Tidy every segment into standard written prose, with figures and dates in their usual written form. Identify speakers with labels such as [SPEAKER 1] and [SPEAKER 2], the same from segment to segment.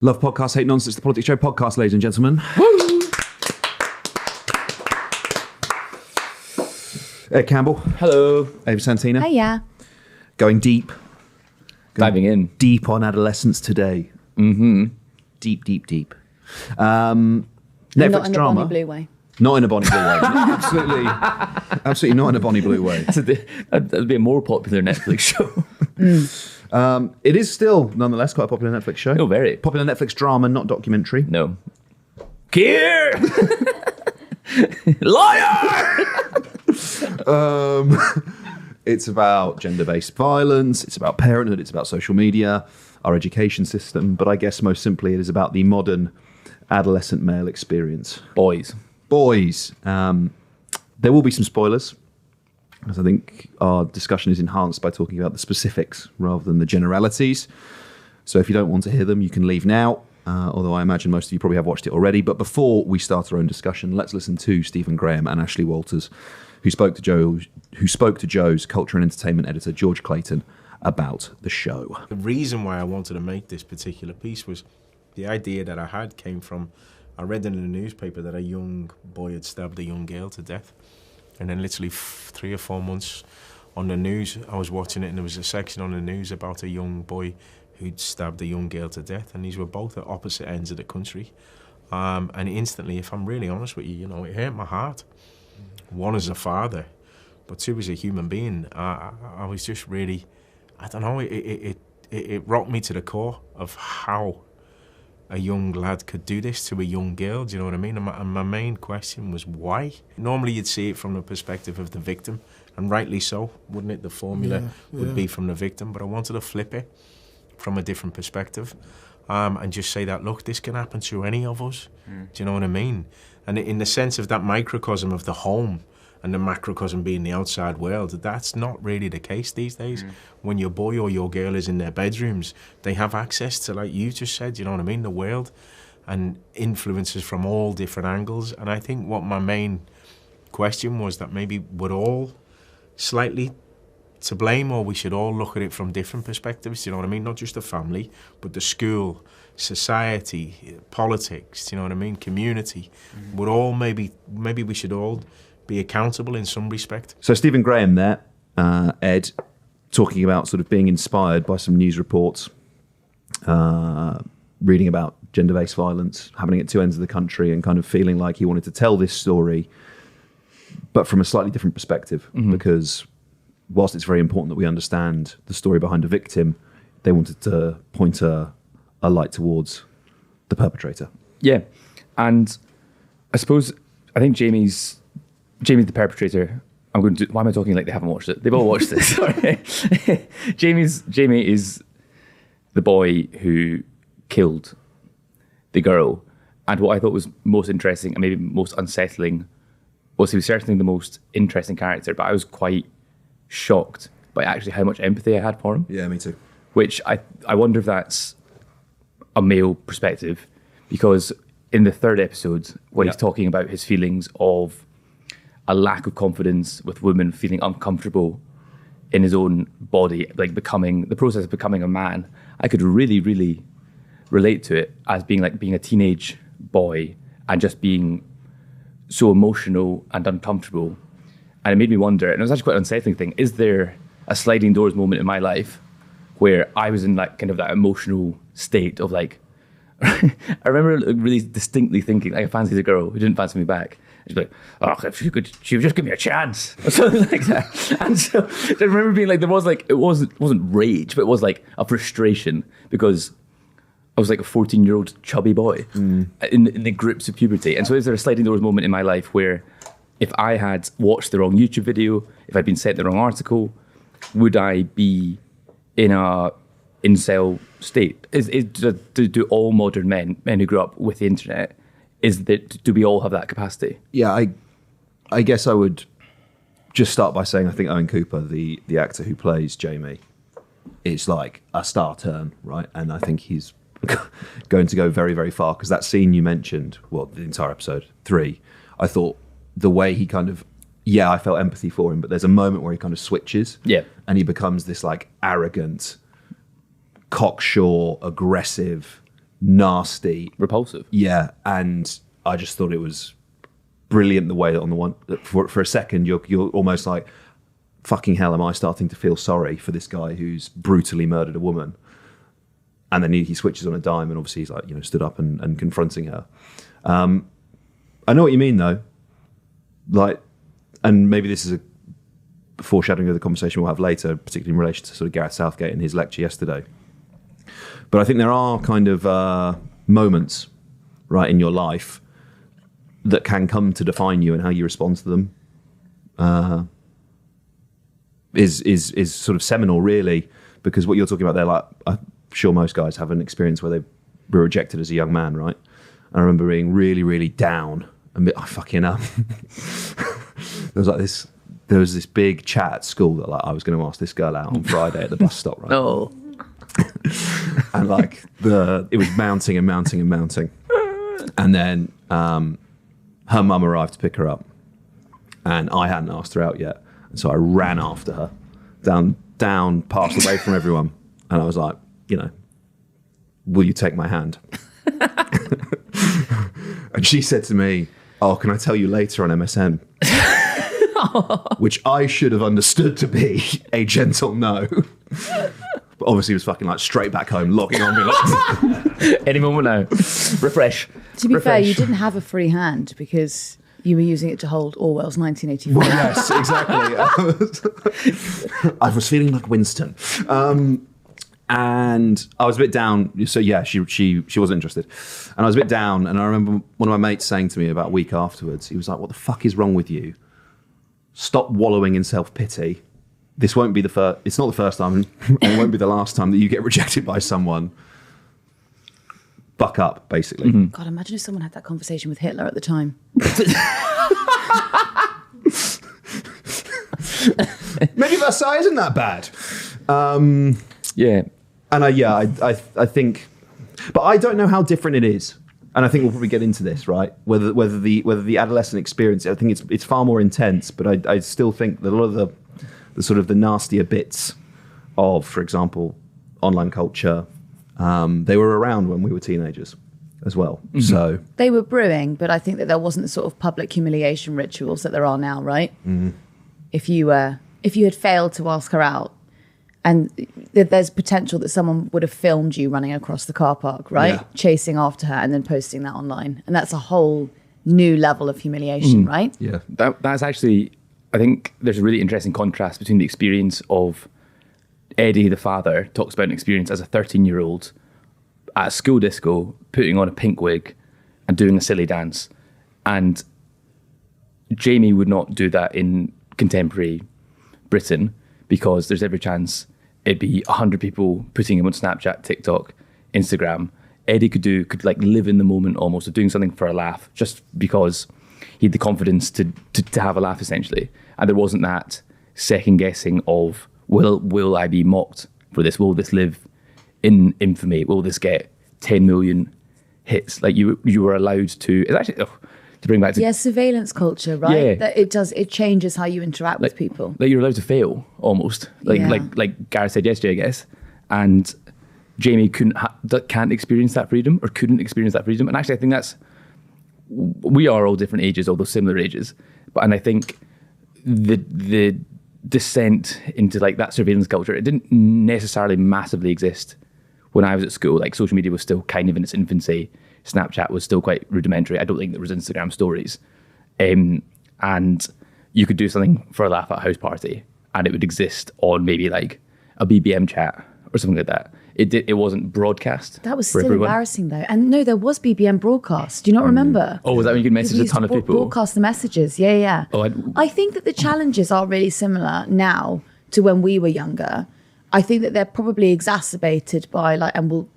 [SPEAKER 1] Love podcasts, hate nonsense. The Politics Show podcast, ladies and gentlemen. Ed Campbell.
[SPEAKER 2] Hello.
[SPEAKER 1] Ava Santina.
[SPEAKER 3] Hiya.
[SPEAKER 1] Going deep.
[SPEAKER 2] Diving in.
[SPEAKER 1] Deep on Adolescence today.
[SPEAKER 2] Mm-hmm.
[SPEAKER 1] Deep.
[SPEAKER 3] Netflix
[SPEAKER 1] Netflix
[SPEAKER 3] not in
[SPEAKER 1] drama.
[SPEAKER 3] the Bonnie Blue way.
[SPEAKER 1] Not in a Bonnie Blue way. Absolutely not in a Bonnie Blue way.
[SPEAKER 2] That'd be a more popular Netflix show.
[SPEAKER 1] It is still, nonetheless, quite a popular Netflix show.
[SPEAKER 2] Oh, very.
[SPEAKER 1] Popular Netflix drama, not documentary.
[SPEAKER 2] No. Kier! Liar!
[SPEAKER 1] It's about gender-based violence. It's about parenthood. It's about social media, our education system. But I guess most simply, it is about the modern adolescent male experience.
[SPEAKER 2] Boys.
[SPEAKER 1] There will be some spoilers, as I think our discussion is enhanced by talking about the specifics rather than the generalities. So if you don't want to hear them, you can leave now, although I imagine most of you probably have watched it already. But before we start our own discussion, let's listen to Stephen Graham and Ashley Walters, who spoke to Joe's culture and entertainment editor, George Clayton, about the show.
[SPEAKER 4] The reason why I wanted to make this particular piece was the idea that I had came from, I read in the newspaper that a young boy had stabbed a young girl to death. And then literally 3 or 4 months on the news, I was watching it and there was a section on the news about a young boy who'd stabbed a young girl to death. And these were both at opposite ends of the country. And instantly, if I'm really honest with you, it hurt my heart. One as a father, but two as a human being. I was just really, I don't know, it rocked me to the core of how a young lad could do this to a young girl, do you know what I mean? And my main question was why? Normally you'd see it from the perspective of the victim, and rightly so, wouldn't it? The formula would be from the victim, but I wanted to flip it from a different perspective and just say that, look, this can happen to any of us, do you know what I mean? And in the sense of that microcosm of the home and the macrocosm being the outside world, that's not really the case these days. When your boy or your girl is in their bedrooms, they have access to, like you just said, you know what I mean, the world and influences from all different angles. And I think what my main question was that maybe we're all slightly to blame, or we should all look at it from different perspectives, you know what I mean? Not just the family, but the school, society, politics, you know what I mean, community. We're all maybe we should all be accountable in some respect.
[SPEAKER 1] So Stephen Graham there, Ed, talking about sort of being inspired by some news reports, reading about gender-based violence happening at two ends of the country and kind of feeling like he wanted to tell this story, but from a slightly different perspective, because whilst it's very important that we understand the story behind a victim, they wanted to point a light towards the perpetrator. Yeah.
[SPEAKER 2] And I think Jamie's the perpetrator. Why am I talking like they haven't watched it? They've all watched it, sorry. Jamie is the boy who killed the girl. And what I thought was most interesting and maybe most unsettling was he was certainly the most interesting character, but I was quite shocked by actually how much empathy I had for him.
[SPEAKER 1] Yeah, me too.
[SPEAKER 2] Which I wonder if that's a male perspective, because in the third episode, when he's talking about his feelings of a lack of confidence with women, feeling uncomfortable in his own body, like the process of becoming a man, I could really, really relate to it as being a teenage boy and just being so emotional and uncomfortable. And it made me wonder, and it was actually quite an unsettling thing, is there a sliding doors moment in my life where I was in like kind of that emotional state of like, I remember really distinctly thinking, like, I fancied a girl who didn't fancy me back. She'd be like, oh, if she would just give me a chance, or something like that. And so I remember being like, it wasn't rage, but it was like a frustration because I was like a 14-year-old chubby boy in the grips of puberty. And so is there a sliding doors moment in my life where if I had watched the wrong YouTube video, if I'd been sent the wrong article, would I be in a incel state? Do all modern men who grew up with the internet, do we all have that capacity?
[SPEAKER 1] Yeah, I guess I would just start by saying I think Owen Cooper, the actor who plays Jamie, is like a star turn, right? And I think he's going to go very, very far, because that scene you mentioned, the entire episode 3, I thought the way he kind of, I felt empathy for him, but there's a moment where he kind of switches, and he becomes this like arrogant, cocksure, aggressive nasty,
[SPEAKER 2] repulsive.
[SPEAKER 1] Yeah, and I just thought it was brilliant the way that on the one for a second you're almost like, fucking hell, am I starting to feel sorry for this guy who's brutally murdered a woman? And then he switches on a dime, and obviously he's like, stood up and confronting her. I know what you mean though, like, and maybe this is a foreshadowing of the conversation we'll have later, particularly in relation to sort of Gareth Southgate and his lecture yesterday. But I think there are kind of moments, right, in your life that can come to define you, and how you respond to them is sort of seminal, really, because what you're talking about there, like, I'm sure most guys have an experience where they were rejected as a young man, right? And I remember being really, really down. There was this big chat at school that, like, I was going to ask this girl out on Friday at the bus stop, right?
[SPEAKER 2] Oh.
[SPEAKER 1] And like it was mounting and mounting and mounting, and then her mum arrived to pick her up, and I hadn't asked her out yet, and so I ran after her down past away from everyone, and I was like, will you take my hand? And she said to me, oh, can I tell you later on MSN? Which I should have understood to be a gentle no. But obviously it was fucking like straight back home, logging on, being like,
[SPEAKER 2] any moment now. Refresh.
[SPEAKER 3] To be fair, you didn't have a free hand because you were using it to hold Orwell's 1984.
[SPEAKER 1] Well, yes, exactly. I was feeling like Winston. And I was a bit down. So yeah, she wasn't interested. And I was a bit down. And I remember one of my mates saying to me about a week afterwards, he was like, what the fuck is wrong with you? Stop wallowing in self-pity. This won't be it's not the first time, and it won't be the last time that you get rejected by someone. Buck up, basically.
[SPEAKER 2] Mm-hmm.
[SPEAKER 3] God, imagine if someone had that conversation with Hitler at the time.
[SPEAKER 1] Maybe Versailles isn't that bad.
[SPEAKER 2] Yeah.
[SPEAKER 1] And I think, but I don't know how different it is. And I think we'll probably get into this, right? Whether the adolescent experience, I think it's far more intense. But I still think that a lot of the sort of the nastier bits of, for example, online culture, they were around when we were teenagers as well. Mm-hmm. So
[SPEAKER 3] they were brewing, but I think that there wasn't the sort of public humiliation rituals that there are now, right? Mm-hmm. If you had failed to ask her out, and there's potential that someone would have filmed you running across the car park, right? Yeah. Chasing after her and then posting that online. And that's a whole new level of humiliation, right?
[SPEAKER 2] Yeah. That's actually, I think there's a really interesting contrast between the experience of Eddie, the father, talks about an experience as a 13-year-old at a school disco, putting on a pink wig and doing a silly dance. And Jamie would not do that in contemporary Britain, because there's every chance it'd be 100 people putting him on Snapchat, TikTok, Instagram. Eddie could like live in the moment almost of doing something for a laugh, just because he had the confidence to have a laugh, essentially. And there wasn't that second guessing of, will I be mocked for this? Will this live in infamy? Will this get 10 million hits? Like you were allowed to, it's actually, to bring back to...
[SPEAKER 3] surveillance culture, right?
[SPEAKER 2] Yeah.
[SPEAKER 3] That it changes how you interact with people.
[SPEAKER 2] Like you're allowed to fail, almost. Like Gareth said yesterday, I guess. And Jamie can't experience that freedom, or couldn't experience that freedom. And actually, I think we are all different ages, although similar ages. And I think the descent into like that surveillance culture, it didn't necessarily massively exist when I was at school. Like social media was still kind of in its infancy. Snapchat was still quite rudimentary. I don't think there was Instagram stories. And you could do something for a laugh at a house party, and it would exist on maybe like a BBM chat or something like that. It wasn't broadcast.
[SPEAKER 3] That was still embarrassing though. And no, there was BBM broadcast. Do you not remember?
[SPEAKER 2] Oh, was that when you could message a ton of people?
[SPEAKER 3] Broadcast the messages. Yeah. Oh, I think that the challenges are really similar now to when we were younger. I think that they're probably exacerbated by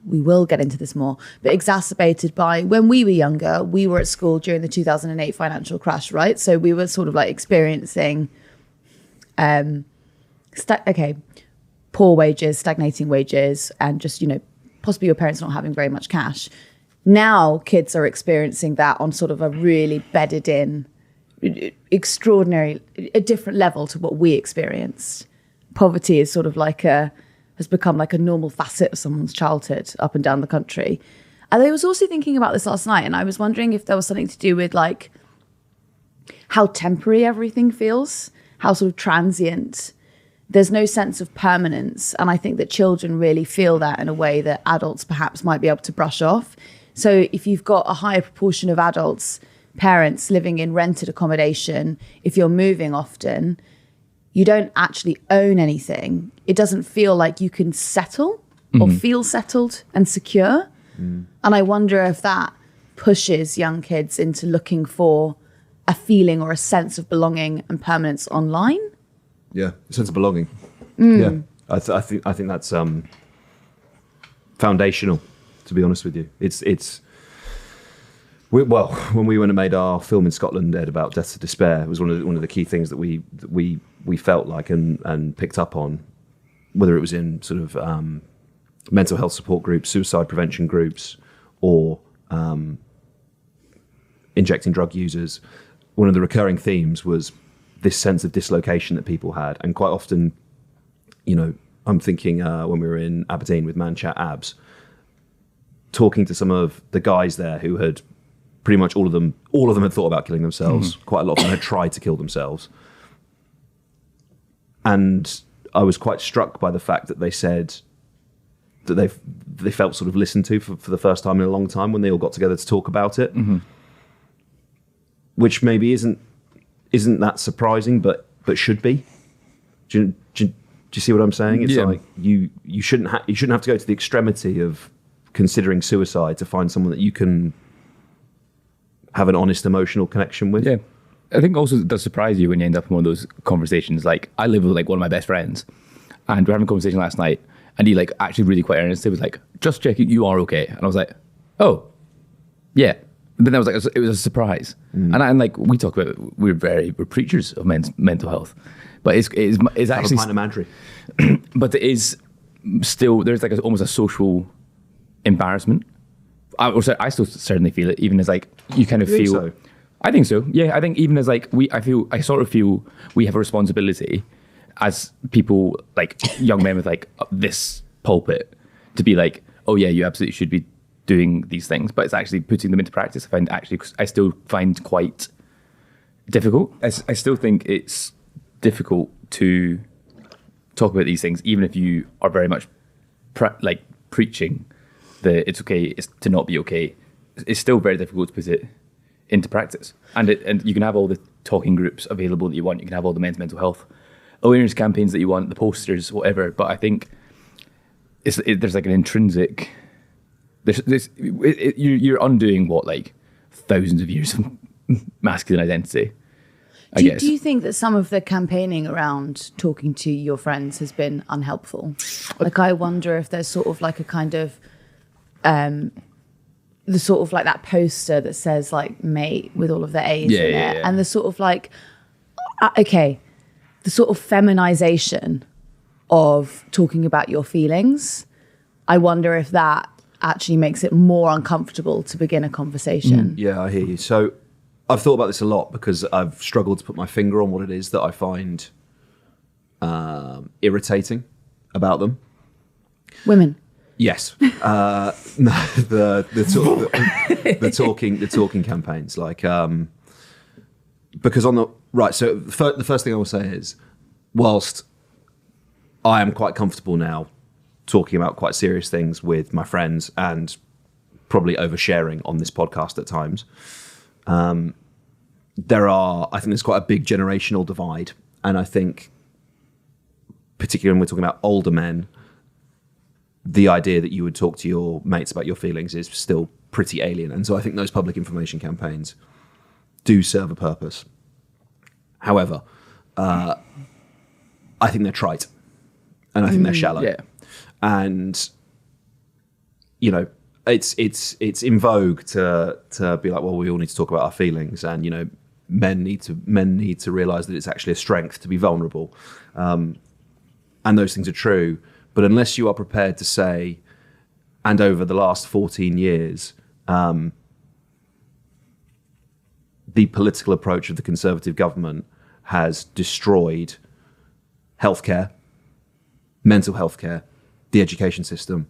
[SPEAKER 3] we will get into this more, but exacerbated by when we were younger, we were at school during the 2008 financial crash, right? So we were sort of like experiencing, poor wages, stagnating wages, and just, possibly your parents not having very much cash. Now kids are experiencing that on sort of a really bedded in, extraordinary, a different level to what we experienced. Poverty is sort of has become like a normal facet of someone's childhood up and down the country. And I was also thinking about this last night, and I was wondering if there was something to do with like how temporary everything feels, how sort of transient. There's no sense of permanence. And I think that children really feel that in a way that adults perhaps might be able to brush off. So if you've got a higher proportion of adults, parents living in rented accommodation, if you're moving often, you don't actually own anything. It doesn't feel like you can settle or feel settled and secure. And I wonder if that pushes young kids into looking for a feeling or a sense of belonging and permanence online.
[SPEAKER 1] Yeah, a sense of belonging. Yeah, I think that's foundational. To be honest with you, when we went and made our film in Scotland, Ed, about Deaths of Despair, it was one of the key things that we felt like and picked up on, whether it was in sort of mental health support groups, suicide prevention groups, or injecting drug users. One of the recurring themes was this sense of dislocation that people had. And quite often, you know, I'm thinking when we were in Aberdeen with Man Chat Abs, talking to some of the guys there who had pretty much all of them had thought about killing themselves. Quite a lot of them had tried to kill themselves. And I was quite struck by the fact that they said that they felt sort of listened to for the first time in a long time when they all got together to talk about it. Which maybe isn't that surprising, but should be. Do you see what I'm saying? It's like you shouldn't have to go to the extremity of considering suicide to find someone that you can have an honest emotional connection with.
[SPEAKER 2] Yeah. I think also it does surprise you when you end up in one of those conversations. Like, I live with like one of my best friends, and we're having a conversation last night, and he like actually really quite earnestly was like, just checking you are okay. And I was like, oh, yeah. But then I was like, it was a surprise. And like we talk about, we're preachers of mental health, but it's actually
[SPEAKER 1] kind of mandatory.
[SPEAKER 2] But it is still, there's like almost a social embarrassment. I still certainly feel it, even as like you kind of feel.
[SPEAKER 1] So?
[SPEAKER 2] I think so. Yeah, I think even as like I sort of feel we have a responsibility as people, like young men with like this pulpit, to be like, oh yeah, you absolutely should be doing these things, but it's actually putting them into practice. I still find quite difficult. I still think it's difficult to talk about these things, even if you are very much preaching that it's okay to not be okay. It's still very difficult to put it into practice. And you can have all the talking groups available that you want. You can have all the mental health awareness campaigns that you want, the posters, whatever. But I think there's like an intrinsic. You're undoing what, like thousands of years of masculine identity. I guess.
[SPEAKER 3] Do you think that some of the campaigning around talking to your friends has been unhelpful? Like, I wonder if there's sort of like a kind of the sort of like that poster that says like mate with all of the A's in it. And the sort of like the sort of feminization of talking about your feelings. I wonder if that actually makes it more uncomfortable to begin a conversation.
[SPEAKER 1] Yeah, I hear you. So I've thought about this a lot because I've struggled to put my finger on what it is that I find irritating about them.
[SPEAKER 3] Women.
[SPEAKER 1] Yes. No, the talking campaigns, like because on the right. So the first thing I will say is, whilst I am quite comfortable now talking about quite serious things with my friends and probably oversharing on this podcast at times, I think there's quite a big generational divide. And I think, particularly when we're talking about older men, the idea that you would talk to your mates about your feelings is still pretty alien. And so I think those public information campaigns do serve a purpose. However, I think they're trite and I think they're shallow.
[SPEAKER 2] Yeah.
[SPEAKER 1] And, you know, it's in vogue to be like, well, we all need to talk about our feelings, and, you know, men need to realize that it's actually a strength to be vulnerable. And those things are true. But unless you are prepared to say, and over the last 14 years, the political approach of the Conservative government has destroyed healthcare, mental health care, the education system,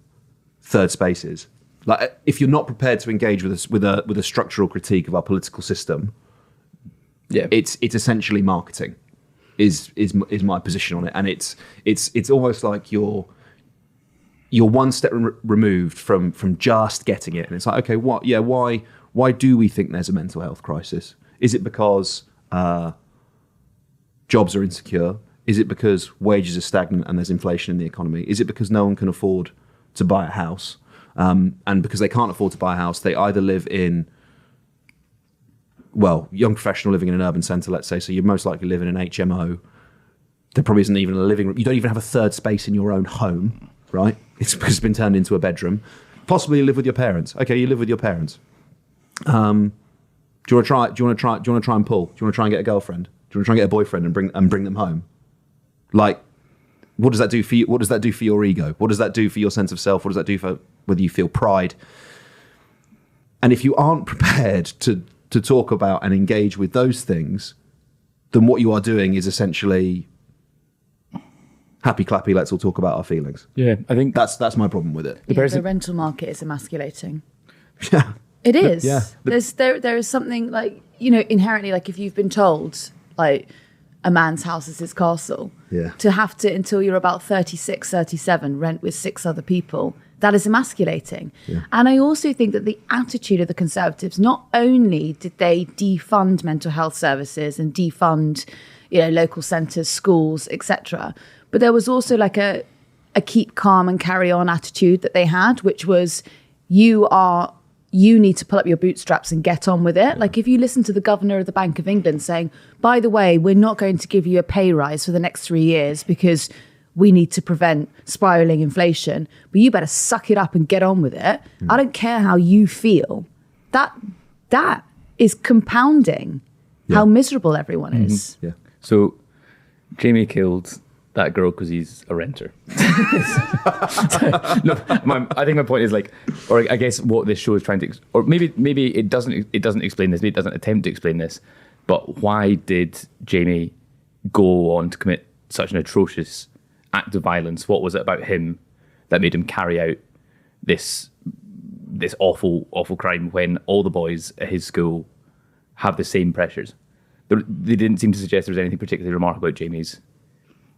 [SPEAKER 1] third spaces, Like, if you're not prepared to engage with a structural critique of our political system, it's essentially marketing. Is my position on it, and it's almost like you're one step removed from just getting it, and it's like, okay, why do we think there's a mental health crisis? Is it because jobs are insecure? Is it because wages are stagnant and there's inflation in the economy? Is it because no one can afford to buy a house? And because they can't afford to buy a house, they either live in, young professional living in an urban centre, let's say, so you most likely live in an HMO. There probably isn't even a living room. You don't even have a third space in your own home, right? It's because it's been turned into a bedroom. Possibly you live with your parents. Okay, you live with your parents. Do you want to try and pull? Do you want to try and get a girlfriend? Do you want to try and get a boyfriend and bring them home? Like, what does that do for you? What does that do for your ego? What does that do for your sense of self? What does that do for whether you feel pride? And if you aren't prepared to talk about and engage with those things, then what you are doing is essentially happy clappy, let's all talk about our feelings.
[SPEAKER 2] Yeah, I think
[SPEAKER 1] that's my problem with it.
[SPEAKER 3] The rental market is emasculating.
[SPEAKER 1] Yeah.
[SPEAKER 3] It is.
[SPEAKER 1] Yeah.
[SPEAKER 3] There is something like, inherently, like if you've been told, like, a man's house is his castle, to have to, until you're about 36, 37, rent with 6 other people, that is emasculating. Yeah. And I also think that the attitude of the Conservatives, not only did they defund mental health services and defund, local centres, schools, etc., but there was also like a keep calm and carry on attitude that they had, which was you need to pull up your bootstraps and get on with it. Yeah. Like if you listen to the governor of the Bank of England saying, by the way, we're not going to give you a pay rise for the next 3 years because we need to prevent spiraling inflation, but you better suck it up and get on with it. I don't care how you feel. That is compounding how miserable everyone is.
[SPEAKER 1] Yeah.
[SPEAKER 2] So Jamie killed that girl because he's a renter. No, I think my point is or I guess what this show is trying to, or maybe it doesn't explain this, maybe it doesn't attempt to explain this, but why did Jamie go on to commit such an atrocious act of violence? What was it about him that made him carry out this awful crime when all the boys at his school have the same pressures? They didn't seem to suggest there was anything particularly remarkable about Jamie's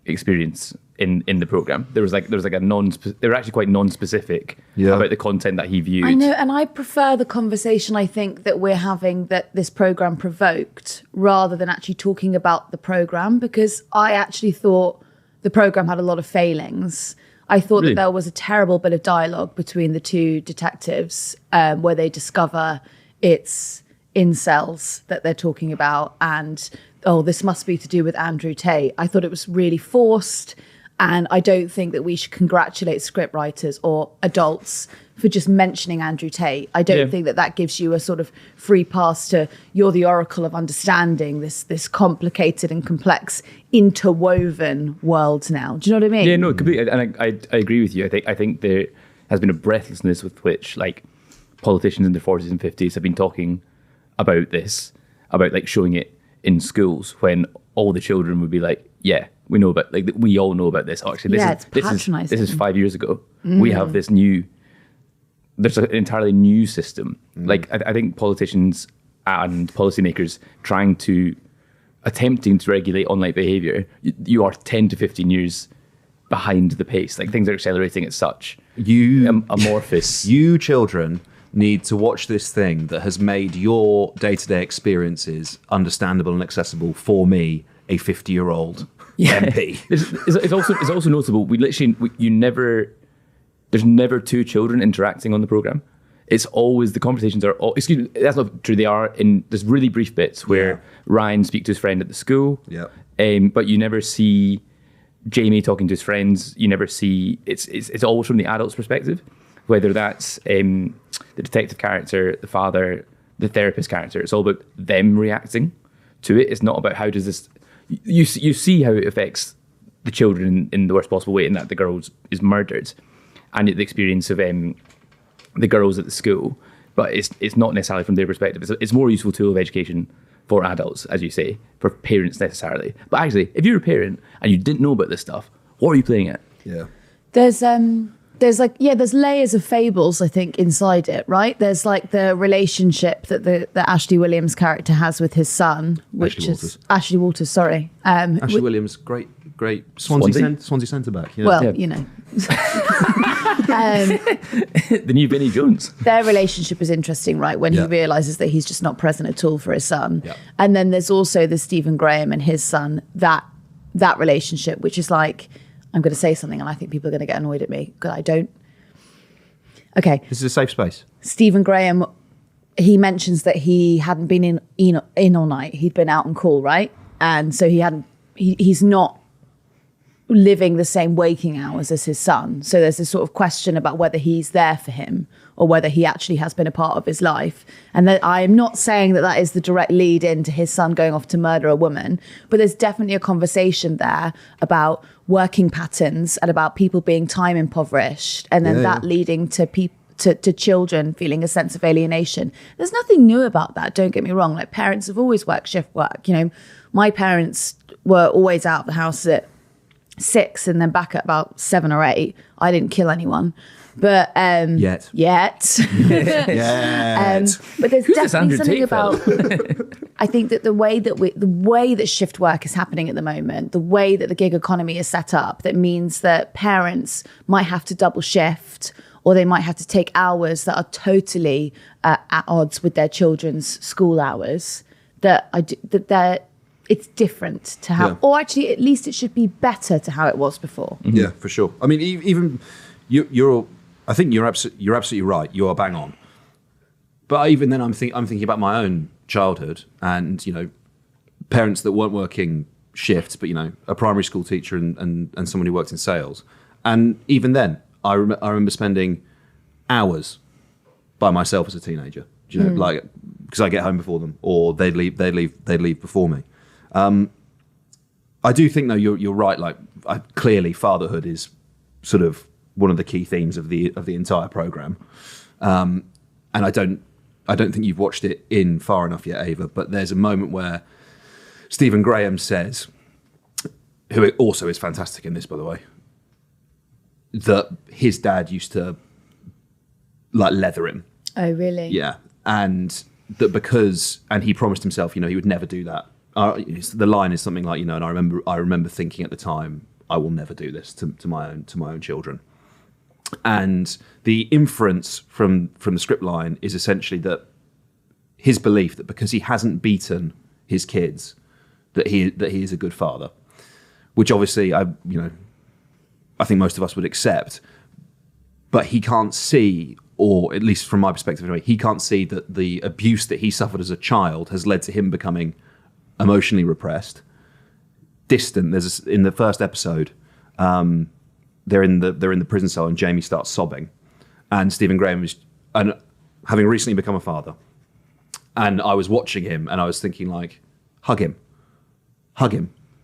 [SPEAKER 2] experience in the program. There was they were actually quite non-specific about the content that he viewed.
[SPEAKER 3] I know, and I prefer the conversation I think that we're having, that this program provoked, rather than actually talking about the program, because I actually thought the program had a lot of failings. I thought that there was a terrible bit of dialogue between the two detectives where they discover it's incels that they're talking about, and this must be to do with Andrew Tate. I thought it was really forced, and I don't think that we should congratulate scriptwriters or adults for just mentioning Andrew Tate. I don't think that gives you a sort of free pass to, you're the oracle of understanding this complicated and complex interwoven world now. Do you know what I mean?
[SPEAKER 2] Yeah, no, completely. And I agree with you. I think there has been a breathlessness with which politicians in their 40s and 50s have been talking about this, about showing it in schools, when all the children would be like, yeah, we know about, we all know about this. Actually, this is 5 years ago. We have this there's an entirely new system. I think politicians and policymakers attempting to regulate online behaviour, you are 10 to 15 years behind the pace. Things are accelerating at such amorphous.
[SPEAKER 1] You children need to watch this thing that has made your day-to-day experiences understandable and accessible for me, a 50-year-old MP.
[SPEAKER 2] It's also notable. There's never two children interacting on the programme. It's always, the conversations are excuse me, that's not true. They are there's really brief bits where Ryan speaks to his friend at the school. Yeah. But you never see Jamie talking to his friends. You never see, it's always from the adult's perspective, whether that's the detective character, the father, the therapist character. It's all about them reacting to it. It's not about how does this, you see how it affects the children in the worst possible way, in that the girl is murdered, and the experience of the girls at the school, but it's not necessarily from their perspective. It's more useful tool of education for adults, as you say, for parents necessarily. But actually, if you're a parent and you didn't know about this stuff, what are you playing at?
[SPEAKER 1] Yeah.
[SPEAKER 3] There's there's layers of fables, I think, inside it, right? There's like the relationship that the Ashley Williams character has with his son, which is Ashley Walters. Sorry,
[SPEAKER 1] Ashley Williams, great Swansea centre back. Yeah.
[SPEAKER 3] Well,
[SPEAKER 2] Yeah.
[SPEAKER 3] you know,
[SPEAKER 2] The new Vinnie Jones.
[SPEAKER 3] their relationship is interesting, right? When he
[SPEAKER 1] Yeah.
[SPEAKER 3] realizes that he's just not present at all for his son,
[SPEAKER 1] Yeah.
[SPEAKER 3] and then there's also the Stephen Graham and his son that relationship, which is like, I'm going to say something, and I think people are going to get annoyed at me because I don't. Okay,
[SPEAKER 1] This is a safe space.
[SPEAKER 3] Stephen Graham, he mentions that he hadn't been in all night. He'd been out on call, right? And so he's not living the same waking hours as his son. So there's this sort of question about whether he's there for him or whether he actually has been a part of his life. And that I am not saying that is the direct lead into his son going off to murder a woman, but there's definitely a conversation there about working patterns and about people being time impoverished, and then that leading to people to children feeling a sense of alienation. There's nothing new about that, don't get me wrong. Like, parents have always worked shift work. You know, my parents were always out of the house at 6 and then back at about 7 or 8. I didn't kill anyone, but
[SPEAKER 1] Yet.
[SPEAKER 3] but there's
[SPEAKER 2] Who's this
[SPEAKER 3] definitely
[SPEAKER 2] Andrew
[SPEAKER 3] something
[SPEAKER 2] Tate
[SPEAKER 3] about
[SPEAKER 2] fella?
[SPEAKER 3] I think that the way that shift work is happening at the moment, the way that the gig economy is set up, that means that parents might have to double shift, or they might have to take hours that are totally at odds with their children's school hours. It's different to how, or actually, at least it should be better to how it was before.
[SPEAKER 1] Mm-hmm. Yeah, for sure. I mean, even you're. I think you're absolutely right. You are bang on. But even then, I'm thinking about my own childhood, and you know, parents that weren't working shifts, but you know, a primary school teacher and someone who worked in sales. And even then, I remember spending hours by myself as a teenager. Do you know, like, because I get home before them, or they'd leave before me. I do think, though, you're right. Like, clearly, fatherhood is sort of one of the key themes of the entire program. And I don't think you've watched it in far enough yet, Ava. But there's a moment where Stephen Graham says, who also is fantastic in this, by the way, that his dad used to like leather him.
[SPEAKER 3] Oh, really?
[SPEAKER 1] Yeah, and that and he promised himself, you know, he would never do that. The line is something like, you know, and I remember thinking at the time, I will never do this to my own children. And the inference from the script line is essentially that his belief that because he hasn't beaten his kids, that he is a good father, which obviously I think most of us would accept, but he can't see, or at least from my perspective anyway, he can't see that the abuse that he suffered as a child has led to him becoming emotionally repressed, distant. In the first episode, they're in the prison cell and Jamie starts sobbing, and Stephen Graham having recently become a father, and I was watching him and I was thinking, like, hug him.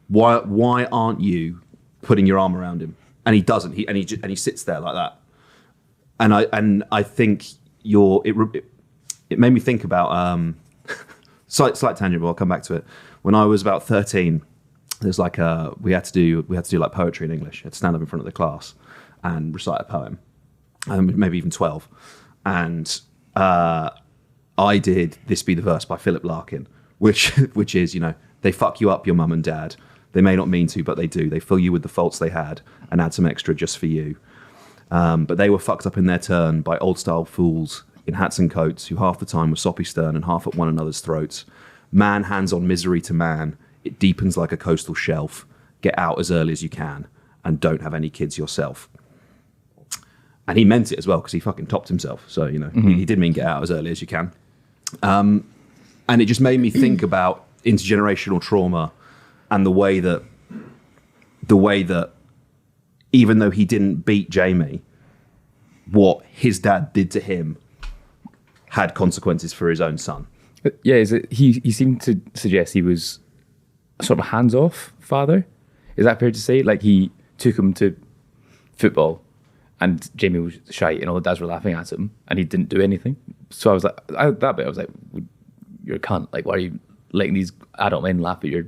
[SPEAKER 1] Why aren't you putting your arm around him? And he doesn't. He sits there like that. And I think it made me think about slight tangent, but I'll come back to it. When I was about 13, there's like we had to do like poetry in English. I had to stand up in front of the class and recite a poem, maybe even 12. And I did "This Be the Verse" by Philip Larkin, which is, you know, they fuck you up, your mum and dad. They may not mean to, but they do. They fill you with the faults they had and add some extra just for you. But they were fucked up in their turn by old-style fools in hats and coats who half the time were soppy stern and half at one another's throats. Man hands on misery to man. It deepens like a coastal shelf. Get out as early as you can and don't have any kids yourself. And he meant it as well, because he fucking topped himself. So, you know, he did mean get out as early as you can. And it just made me think about intergenerational trauma and the way that even though he didn't beat Jamie, what his dad did to him had consequences for his own son.
[SPEAKER 2] Yeah, he seemed to suggest he was a sort of hands-off father. Is that fair to say? Like, he took him to football and Jamie was shy and all the dads were laughing at him and he didn't do anything. So I was like, I was like, you're a cunt. Like, why are you letting these adult men laugh at your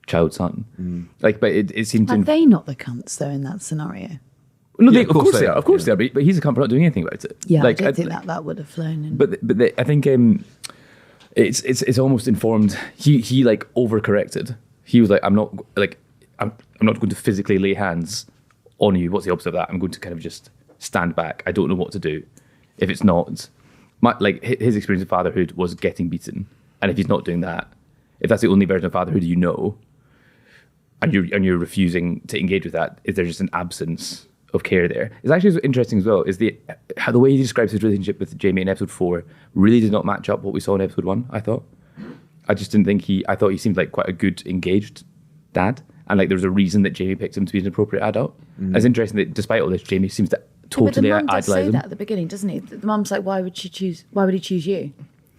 [SPEAKER 2] child son? Like, but it seemed to...
[SPEAKER 3] Are they not the cunts, though, in that scenario?
[SPEAKER 2] No,
[SPEAKER 1] Yeah,
[SPEAKER 2] of course they are. Of course they are. But he's a cunt for not doing anything about it.
[SPEAKER 3] Yeah, I don't think that would have flown in.
[SPEAKER 2] But I think it's almost informed. He like overcorrected. He was like, I'm not going to physically lay hands on you. What's the opposite of that? I'm going to kind of just stand back. I don't know what to do if it's not. His experience of fatherhood was getting beaten, and if he's not doing that, if that's the only version of fatherhood you know, and you're refusing to engage with that, is there just an absence of care there? It's actually interesting as well. Is how the way he describes his relationship with Jamie in episode 4 really did not match up what we saw in episode 1. I thought. I just didn't think I thought he seemed like quite a good engaged dad, and like there was a reason that Jamie picked him to be an appropriate adult. It's interesting that despite all this, Jamie seems to totally
[SPEAKER 3] but the mum
[SPEAKER 2] idolize
[SPEAKER 3] does say
[SPEAKER 2] him.
[SPEAKER 3] that at the beginning, doesn't he? The mum's like, why would he choose you?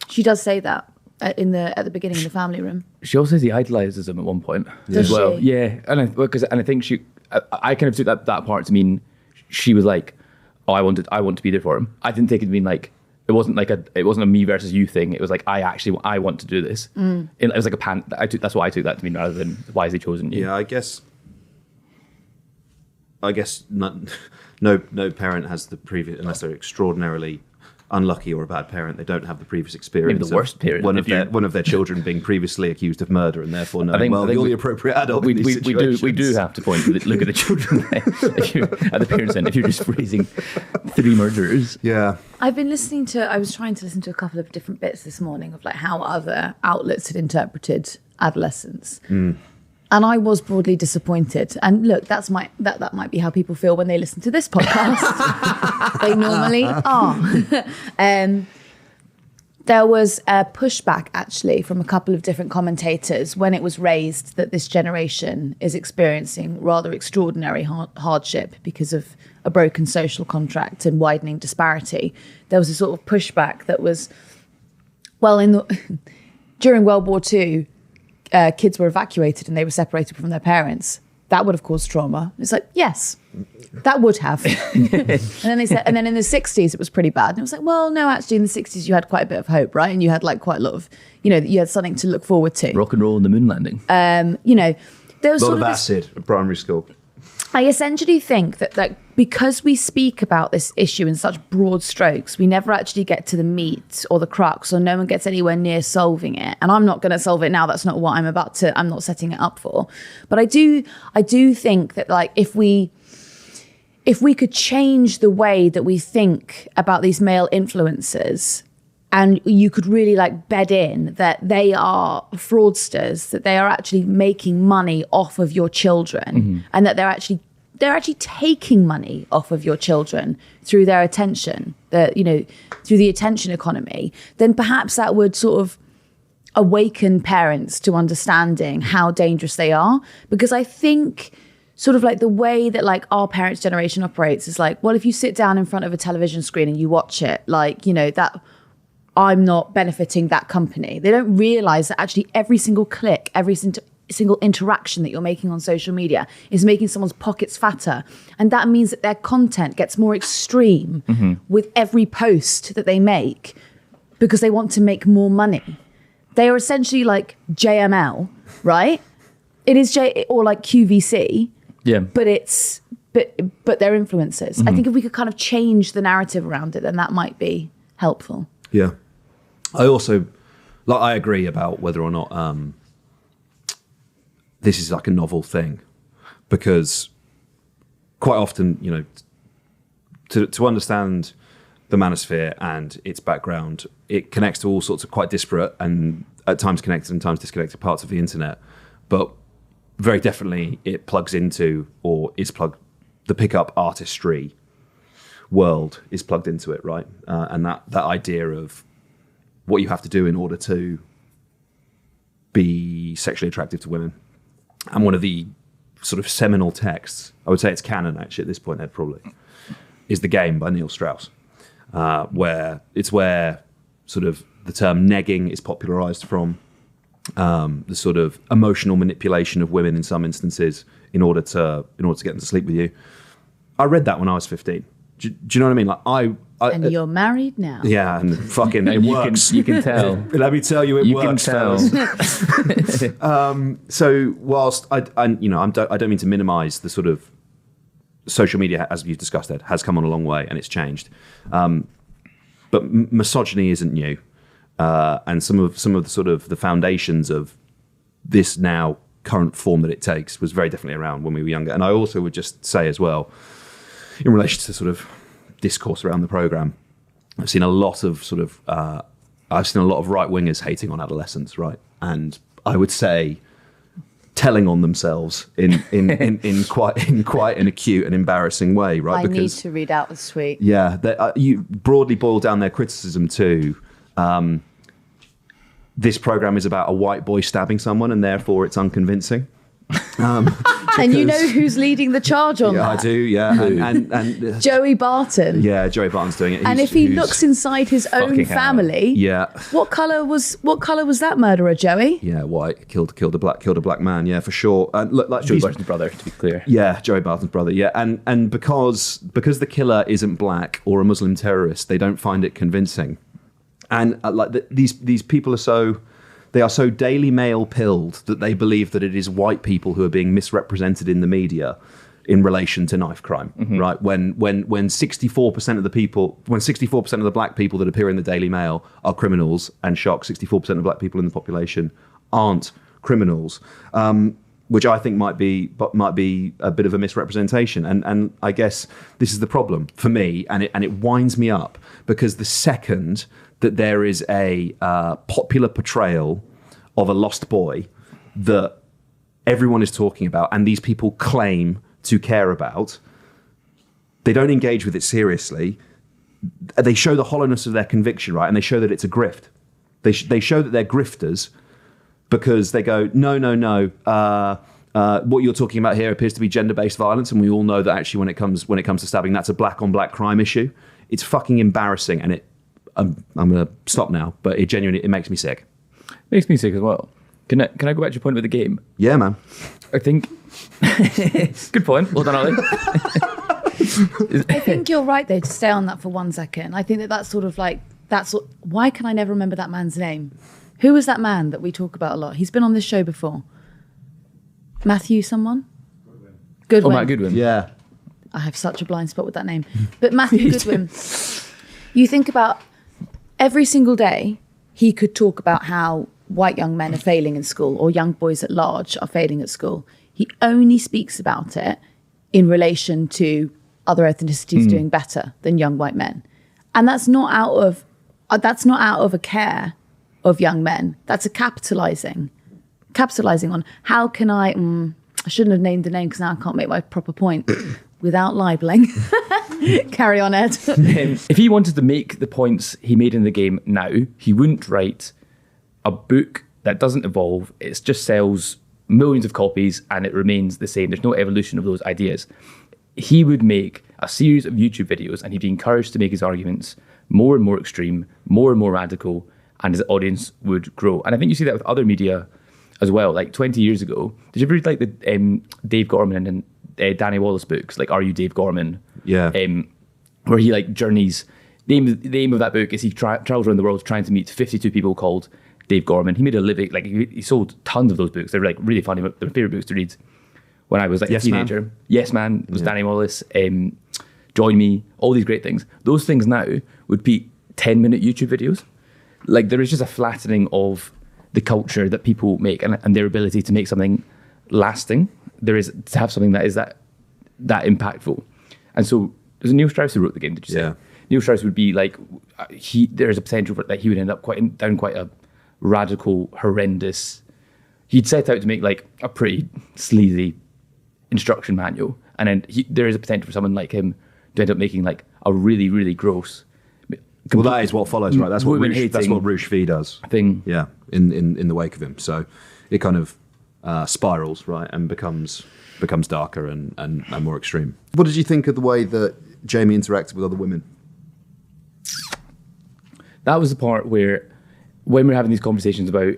[SPEAKER 3] She does say that at the beginning in the family room.
[SPEAKER 2] She also says he idolizes him at one point
[SPEAKER 3] Does
[SPEAKER 2] as well.
[SPEAKER 3] she?
[SPEAKER 2] Yeah, and I think I kind of took that part to mean she was like, oh, I want to be there for him. I didn't take it to mean like it wasn't a me versus you thing. It was like I want to do this. It was like that's what I took that to mean, rather than why has he chosen you.
[SPEAKER 1] Yeah, I guess no parent has the previous, unless they're extraordinarily unlucky or a bad parent. They don't have the previous experience.
[SPEAKER 2] Maybe the worst parent.
[SPEAKER 1] One of their children being previously accused of murder, and therefore knowing, you're the appropriate adult.
[SPEAKER 2] We do have to look at the children at the parents' end. If you're just raising 3 murderers,
[SPEAKER 1] yeah.
[SPEAKER 3] I was trying to listen to a couple of different bits this morning of like how other outlets had interpreted Adolescence. And I was broadly disappointed. And look, that might be how people feel when they listen to this podcast. They normally are. There was a pushback, actually, from a couple of different commentators when it was raised that this generation is experiencing rather extraordinary hardship because of a broken social contract and widening disparity. There was a sort of pushback that was, during World War II, kids were evacuated and they were separated from their parents. That would have caused trauma. It's like, yes, that would have. And then they said, and then in the 60s it was pretty bad. And it was like, well, no, actually in the 60s you had quite a bit of hope, right? And you had like quite a lot of, you had something to look forward to.
[SPEAKER 2] rock and roll and the moon landing.
[SPEAKER 3] There was
[SPEAKER 1] A lot
[SPEAKER 3] sort
[SPEAKER 1] of
[SPEAKER 3] of
[SPEAKER 1] acid at primary school.
[SPEAKER 3] I essentially think that because we speak about this issue in such broad strokes, we never actually get to the meat or the crux, or no one gets anywhere near solving it. And I'm not going to solve it now. That's not what I'm not setting it up for. But I do think that like if we could change the way that we think about these male influencers, and you could really like bed in that they are fraudsters, that they are actually making money off of your children, and that they're actually taking money off of your children through their attention, through the attention economy, then perhaps that would sort of awaken parents to understanding how dangerous they are. Because I think sort of like the way that like our parents' generation operates is like, well, if you sit down in front of a television screen and you watch it, like, that I'm not benefiting that company. They don't realize that actually every single click, every single interaction that you're making on social media is making someone's pockets fatter. And that means that their content gets more extreme with every post that they make because they want to make more money. They are essentially like JML, right? It is or like QVC. Yeah. But they're influencers. I think if we could kind of change the narrative around it, then that might be helpful.
[SPEAKER 1] Yeah. I also, I agree about whether or not this is like a novel thing, because quite often, to understand the manosphere and its background, it connects to all sorts of quite disparate and at times connected and times disconnected parts of the internet. But very definitely it plugs into, or is plugged, the pickup artistry world is plugged into it, right? And that idea of what you have to do in order to be sexually attractive to women. And one of the sort of seminal texts, I would say it's canon actually at this point, Ed, probably, is The Game by Neil Strauss, where sort of the term negging is popularized from, the sort of emotional manipulation of women in some instances in order to get them to sleep with you. I read that when I was 15. Do you know what I mean? Like
[SPEAKER 3] and you're married now.
[SPEAKER 1] Yeah, and fucking it works.
[SPEAKER 2] You can tell.
[SPEAKER 1] Let me tell you, it works.
[SPEAKER 2] You can tell.
[SPEAKER 1] So whilst I don't mean to minimise the sort of social media, as you've discussed, Ed, has come on a long way and it's changed. But misogyny isn't new, and some of the sort of the foundations of this now current form that it takes was very definitely around when we were younger. And I also would just say as well, in relation to sort of discourse around the programme, I've seen a lot of right wingers hating on adolescence, right? And I would say telling on themselves in quite an acute and embarrassing way, right?
[SPEAKER 3] I need to read out the tweet.
[SPEAKER 1] Yeah, you broadly boil down their criticism to this program is about a white boy stabbing someone, and therefore it's unconvincing.
[SPEAKER 3] And you know who's leading the charge on that?
[SPEAKER 1] I do, yeah. And
[SPEAKER 3] Joey Barton.
[SPEAKER 1] Yeah, Joey Barton's doing it.
[SPEAKER 3] And if he looks inside his own family,
[SPEAKER 1] yeah.
[SPEAKER 3] What colour was that murderer, Joey?
[SPEAKER 1] Yeah, white. Killed a black man. Yeah, for sure. Look, like
[SPEAKER 2] Joey Barton's brother, to be clear.
[SPEAKER 1] Yeah, Joey Barton's brother. Yeah, and because the killer isn't black or a Muslim terrorist, they don't find it convincing. And these people are so Daily Mail pilled that they believe that it is white people who are being misrepresented in the media in relation to knife crime, right? When 64% of the people, when 64% of the black people that appear in the Daily Mail are criminals, and 64% of black people in the population aren't criminals, which I think might be a bit of a misrepresentation. And I guess this is the problem for me, and it winds me up, because the second that there is a popular portrayal of a lost boy that everyone is talking about and these people claim to care about, they don't engage with it seriously. They show the hollowness of their conviction, right? And they show that it's a grift. They show that they're grifters because they go, no. What you're talking about here appears to be gender-based violence, and we all know that actually when it comes to stabbing, that's a black-on-black crime issue. It's fucking embarrassing, and I'm going to stop now, but it genuinely makes me sick.
[SPEAKER 2] Makes me sick as well. Can I go back to your point about the game?
[SPEAKER 1] Yeah, man.
[SPEAKER 2] I think good point. Well done, Ollie.
[SPEAKER 3] I think you're right though to stay on that for 1 second. I think that's sort of like why can I never remember that man's name? Who was that man that we talk about a lot? He's been on this show before. Matthew someone? Goodwin.
[SPEAKER 2] Oh, Matt Goodwin.
[SPEAKER 1] Yeah.
[SPEAKER 3] I have such a blind spot with that name. But Matthew Goodwin, you think about every single day, he could talk about how white young men are failing in school or young boys at large are failing at school. He only speaks about it in relation to other ethnicities doing better than young white men. And that's not out of a care of young men. That's a capitalizing on how can I shouldn't have named the name because now I can't make my proper point without libeling. Carry on, Ed.
[SPEAKER 2] If he wanted to make the points he made in the game now, he wouldn't write a book that doesn't evolve. It just sells millions of copies and it remains the same. There's no evolution of those ideas. He would make a series of YouTube videos and he'd be encouraged to make his arguments more and more extreme, more and more radical, and his audience would grow. And I think you see that with other media as well. Like 20 years ago, did you ever read like the Dave Gorman and Danny Wallace books, like Are You Dave Gorman?
[SPEAKER 1] Yeah.
[SPEAKER 2] Where he like journeys. The aim of that book is he travels around the world trying to meet 52 people called Dave Gorman. He made a living, like he sold tons of those books. They're like really funny. They're my favorite books to read when I was like a teenager. Man. Yes Man was Danny Wallace. Join Me, all these great things. Those things now would be 10-minute YouTube videos. Like there is just a flattening of the culture that people make and their ability to make something lasting. There is to have something that is that impactful. And so there's a Neil Strauss who wrote the game, did you say?
[SPEAKER 1] Yeah.
[SPEAKER 2] Neil Strauss would be like, there's a potential that he would end up down quite a radical, horrendous. He'd set out to make like a pretty sleazy instruction manual. And then there is a potential for someone like him to end up making like a really, really gross.
[SPEAKER 1] Well, that is what follows, right? That's what Rouge V does.
[SPEAKER 2] Thing.
[SPEAKER 1] Yeah, in the wake of him. So it kind of spirals, right, and becomes darker and more extreme. What did you think of the way that Jamie interacted with other women?
[SPEAKER 2] That was the part where, when we were having these conversations about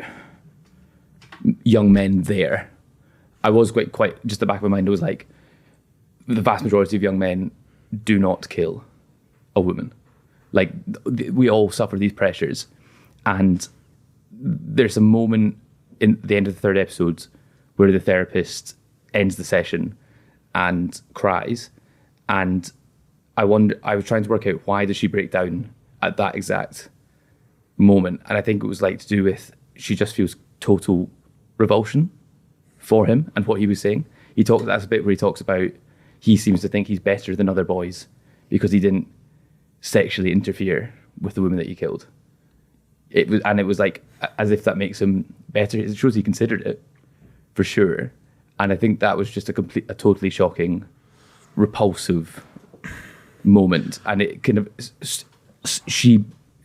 [SPEAKER 2] young men there, I was quite just the back of my mind, it was like, the vast majority of young men do not kill a woman. Like, we all suffer these pressures. And there's a moment in the end of the third episode where the therapist ends the session and cries. And I was trying to work out, why does she break down at that exact moment? And I think it was like to do with, she just feels total revulsion for him and what he was saying. That's a bit where he talks about, he seems to think he's better than other boys because he didn't sexually interfere with the woman that he killed. It was like, as if that makes him better. It shows he considered it, for sure. And I think that was just a totally shocking, repulsive moment. And it kind of,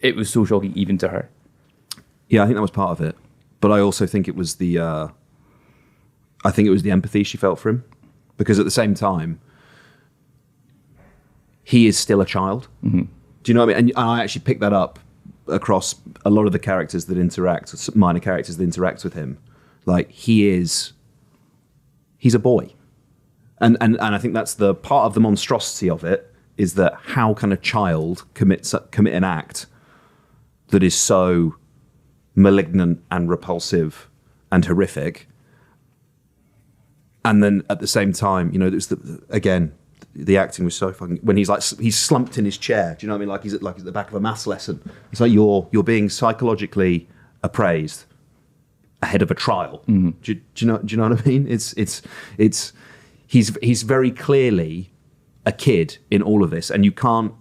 [SPEAKER 2] it was so shocking even to her.
[SPEAKER 1] Yeah, I think that was part of it. But I also think it was the empathy she felt for him. Because at the same time, he is still a child. Mm-hmm. Do you know what I mean? And I actually picked that up across a lot of the characters that interact, minor characters that interact with him. Like, he's a boy. And I think that's the part of the monstrosity of it, is that how can a child commit an act that is so malignant and repulsive and horrific? And then at the same time, there's the acting was so fucking, when he's slumped in his chair. Do you know what I mean? Like he's at the back of a maths lesson. It's like you're being psychologically appraised ahead of a trial. Mm-hmm. Do you know what I mean? He's very clearly a kid in all of this, and you can't.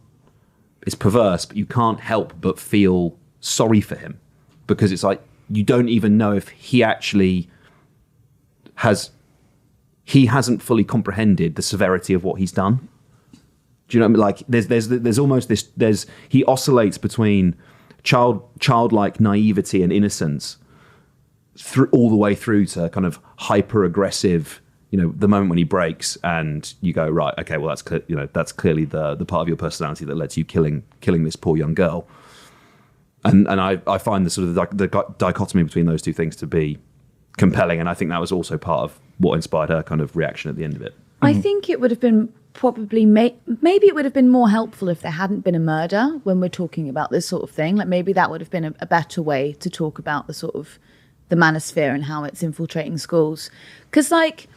[SPEAKER 1] It's perverse, but you can't help but feel sorry for him, because it's like you don't even know if he actually has. He hasn't fully comprehended the severity of what he's done. Do you know what I mean? Like there's almost this. He oscillates between childlike naivety and innocence, all the way through to kind of hyper aggressive. The moment when he breaks, and you go, right, okay, well that's clearly the part of your personality that led to you killing this poor young girl. And I find the sort of the dichotomy between those two things to be compelling, and I think that was also part of what inspired her kind of reaction at the end of it.
[SPEAKER 3] I think it would have been probably maybe it would have been more helpful if there hadn't been a murder when we're talking about this sort of thing. Like maybe that would have been a better way to talk about the sort of the manosphere and how it's infiltrating schools. Because like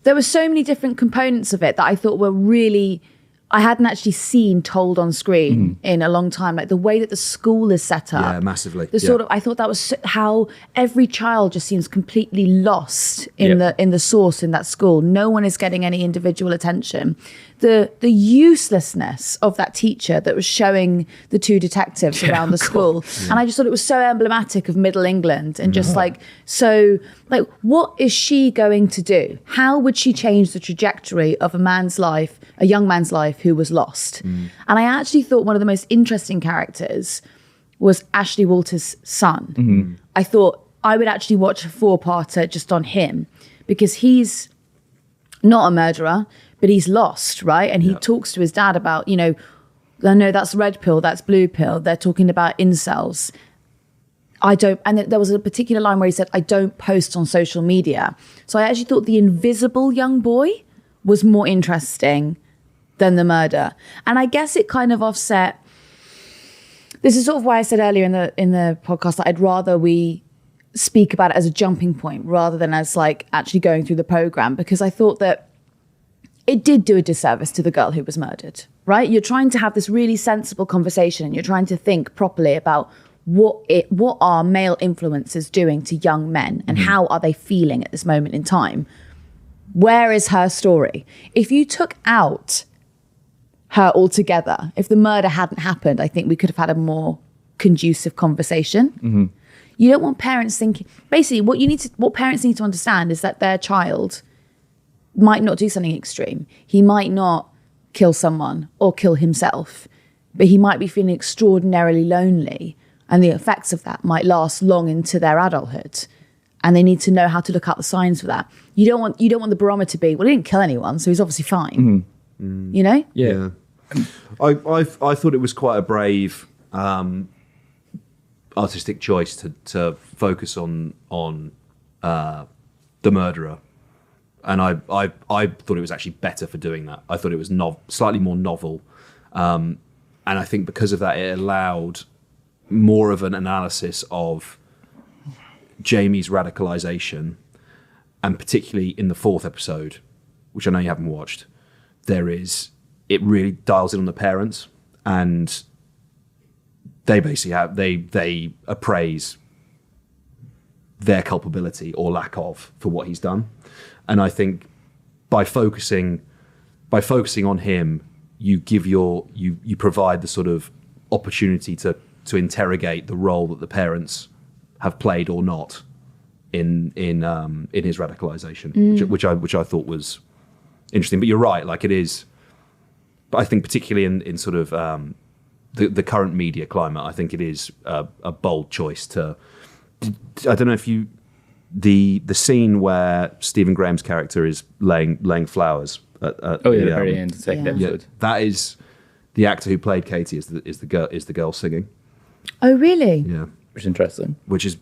[SPEAKER 3] there were so many different components of it that I thought were really, I hadn't actually seen told on screen in a long time. Like the way that the school is set up.
[SPEAKER 1] Yeah, massively.
[SPEAKER 3] I thought that was how every child just seems completely lost in the source in that school. No one is getting any individual attention. The uselessness of that teacher that was showing the two detectives around the school. Yeah. And I just thought it was so emblematic of Middle England and just what is she going to do? How would she change the trajectory of a young man's life who was lost? And I actually thought one of the most interesting characters was Ashley Walters' son. Mm-hmm. I thought I would actually watch a 4-parter just on him, because he's not a murderer, but he's lost, right? And he talks to his dad about, I know that's red pill, that's blue pill. They're talking about incels. And there was a particular line where he said, I don't post on social media. So I actually thought the invisible young boy was more interesting than the murder. And I guess it kind of offset. This is sort of why I said earlier in the podcast that I'd rather we speak about it as a jumping point rather than as like actually going through the program, because I thought that it did do a disservice to the girl who was murdered, right? You're trying to have this really sensible conversation and you're trying to think properly about what are male influences doing to young men and how are they feeling at this moment in time? Where is her story? If you took out her altogether, if the murder hadn't happened, I think we could have had a more conducive conversation. Mm-hmm. You don't want parents thinking, basically what parents need to understand is that their child might not do something extreme. He might not kill someone or kill himself, but he might be feeling extraordinarily lonely, and the effects of that might last long into their adulthood. And they need to know how to look out the signs for that. You don't want the barometer to be, well, he didn't kill anyone, so he's obviously fine. Mm-hmm. You know?
[SPEAKER 1] Yeah. I thought it was quite a brave artistic choice to focus on the murderer. And I thought it was actually better for doing that. I thought it was slightly more novel. And I think because of that, it allowed more of an analysis of Jamie's radicalization. And particularly in the 4th episode, which I know you haven't watched, there is it really dials in on the parents, and they basically they appraise their culpability or lack of for what he's done. And I think by focusing on him, you provide the sort of opportunity to interrogate the role that the parents have played or not in his radicalization, which I thought was interesting. But you're right, like it is. But I think particularly in sort of the current media climate, I think it is a bold choice to. I don't know if the scene where Stephen Graham's character is laying flowers at
[SPEAKER 2] the very end of the second episode.
[SPEAKER 1] That is the actor who played Katie is the girl singing.
[SPEAKER 3] Oh, really?
[SPEAKER 1] Yeah,
[SPEAKER 2] which is interesting.
[SPEAKER 1] Which is,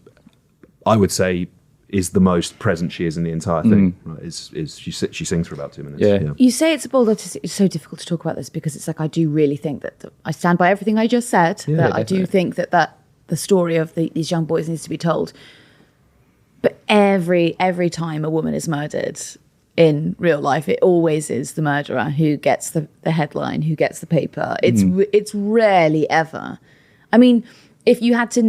[SPEAKER 1] I would say, is the most present she is in the entire thing. Right? Is she sings for about 2 minutes?
[SPEAKER 2] Yeah.
[SPEAKER 3] You say it's a bold. It's so difficult to talk about this because it's like I do really think that I stand by everything I just said.
[SPEAKER 2] Yeah,
[SPEAKER 3] that
[SPEAKER 2] definitely.
[SPEAKER 3] I do think that the story of these young boys needs to be told. But every time a woman is murdered in real life, it always is the murderer who gets the headline, who gets the paper. It's rarely ever. I mean, if you had to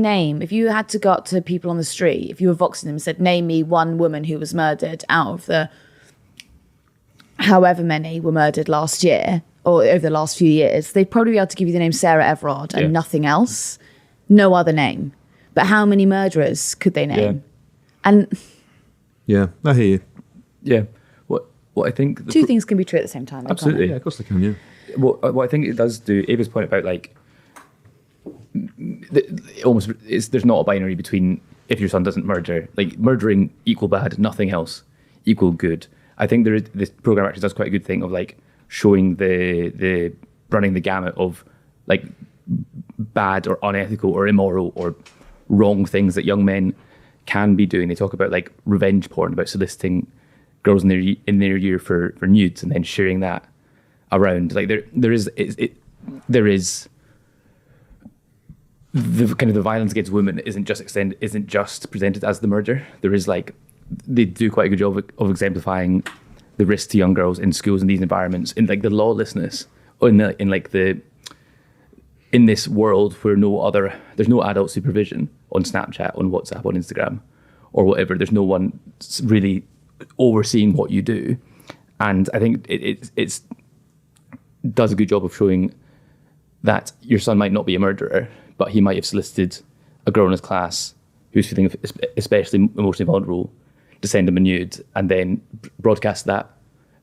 [SPEAKER 3] go up to people on the street, if you were voxing them and said, name me one woman who was murdered out of the however many were murdered last year or over the last few years, they'd probably be able to give you the name Sarah Everard and nothing else. No other name. But how many murderers could they name?
[SPEAKER 2] Yeah.
[SPEAKER 3] And
[SPEAKER 1] yeah, I hear you.
[SPEAKER 2] Yeah. What I think
[SPEAKER 3] two things can be true at the same time.
[SPEAKER 2] Absolutely.
[SPEAKER 1] Yeah, of course they can. Yeah.
[SPEAKER 2] What I think it does do, Ava's point about like there's not a binary between if your son doesn't murder, like murdering equal bad, nothing else equal good. I think this program actually does quite a good thing of like showing the running the gamut of like bad or unethical or immoral or wrong things that young men can be doing. They talk about like revenge porn, about soliciting girls in their year for nudes and then sharing that around. Like there is the kind of the violence against women isn't just presented as the murder. There is like they do quite a good job of exemplifying the risk to young girls in schools in these environments, in like the lawlessness, in this world where there's no adult supervision on Snapchat, on WhatsApp, on Instagram, or whatever. There's no one really overseeing what you do, and I think it does a good job of showing that your son might not be a murderer, but he might have solicited a girl in his class who's feeling especially emotionally vulnerable to send him a nude, and then broadcast that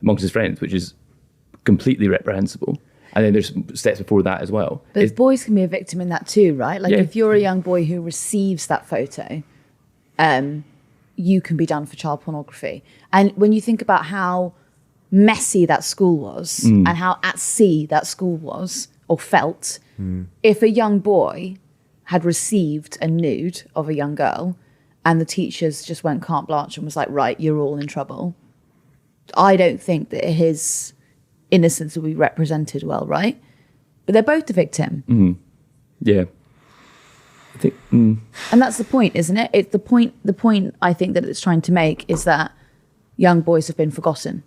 [SPEAKER 2] amongst his friends, which is completely reprehensible. And then there's steps before that as well.
[SPEAKER 3] But boys can be a victim in that too, right? Like if you're a young boy who receives that photo, you can be done for child pornography. And when you think about how messy that school was and how at sea that school was or felt, if a young boy had received a nude of a young girl and the teachers just went carte blanche and was like, right, you're all in trouble, I don't think that his innocence will be represented well, right? But they're both the victim.
[SPEAKER 2] Yeah. I think,
[SPEAKER 3] and that's the point, isn't it? It's the point I think that it's trying to make is that young boys have been forgotten.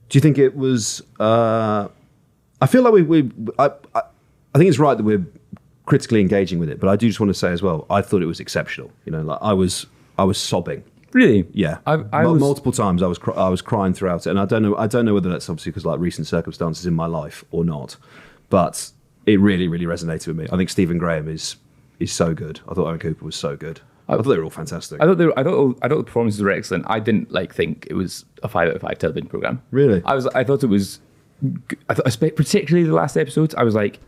[SPEAKER 1] Do you think it was? I feel like I think it's right that we're critically engaging with it, but I do just want to say as well, I thought it was exceptional. You know, like I was sobbing.
[SPEAKER 2] Really?
[SPEAKER 1] Yeah.
[SPEAKER 2] I was
[SPEAKER 1] multiple times I was crying throughout it, and I don't know whether that's obviously because like recent circumstances in my life or not, but it really, really resonated with me. I think Stephen Graham is so good. I thought Owen Cooper was so good. I thought they were all fantastic.
[SPEAKER 2] I thought the performances were excellent. I didn't think it was a 5 out of 5 television program.
[SPEAKER 1] Really?
[SPEAKER 2] I thought it was. Particularly the last episode, I was like,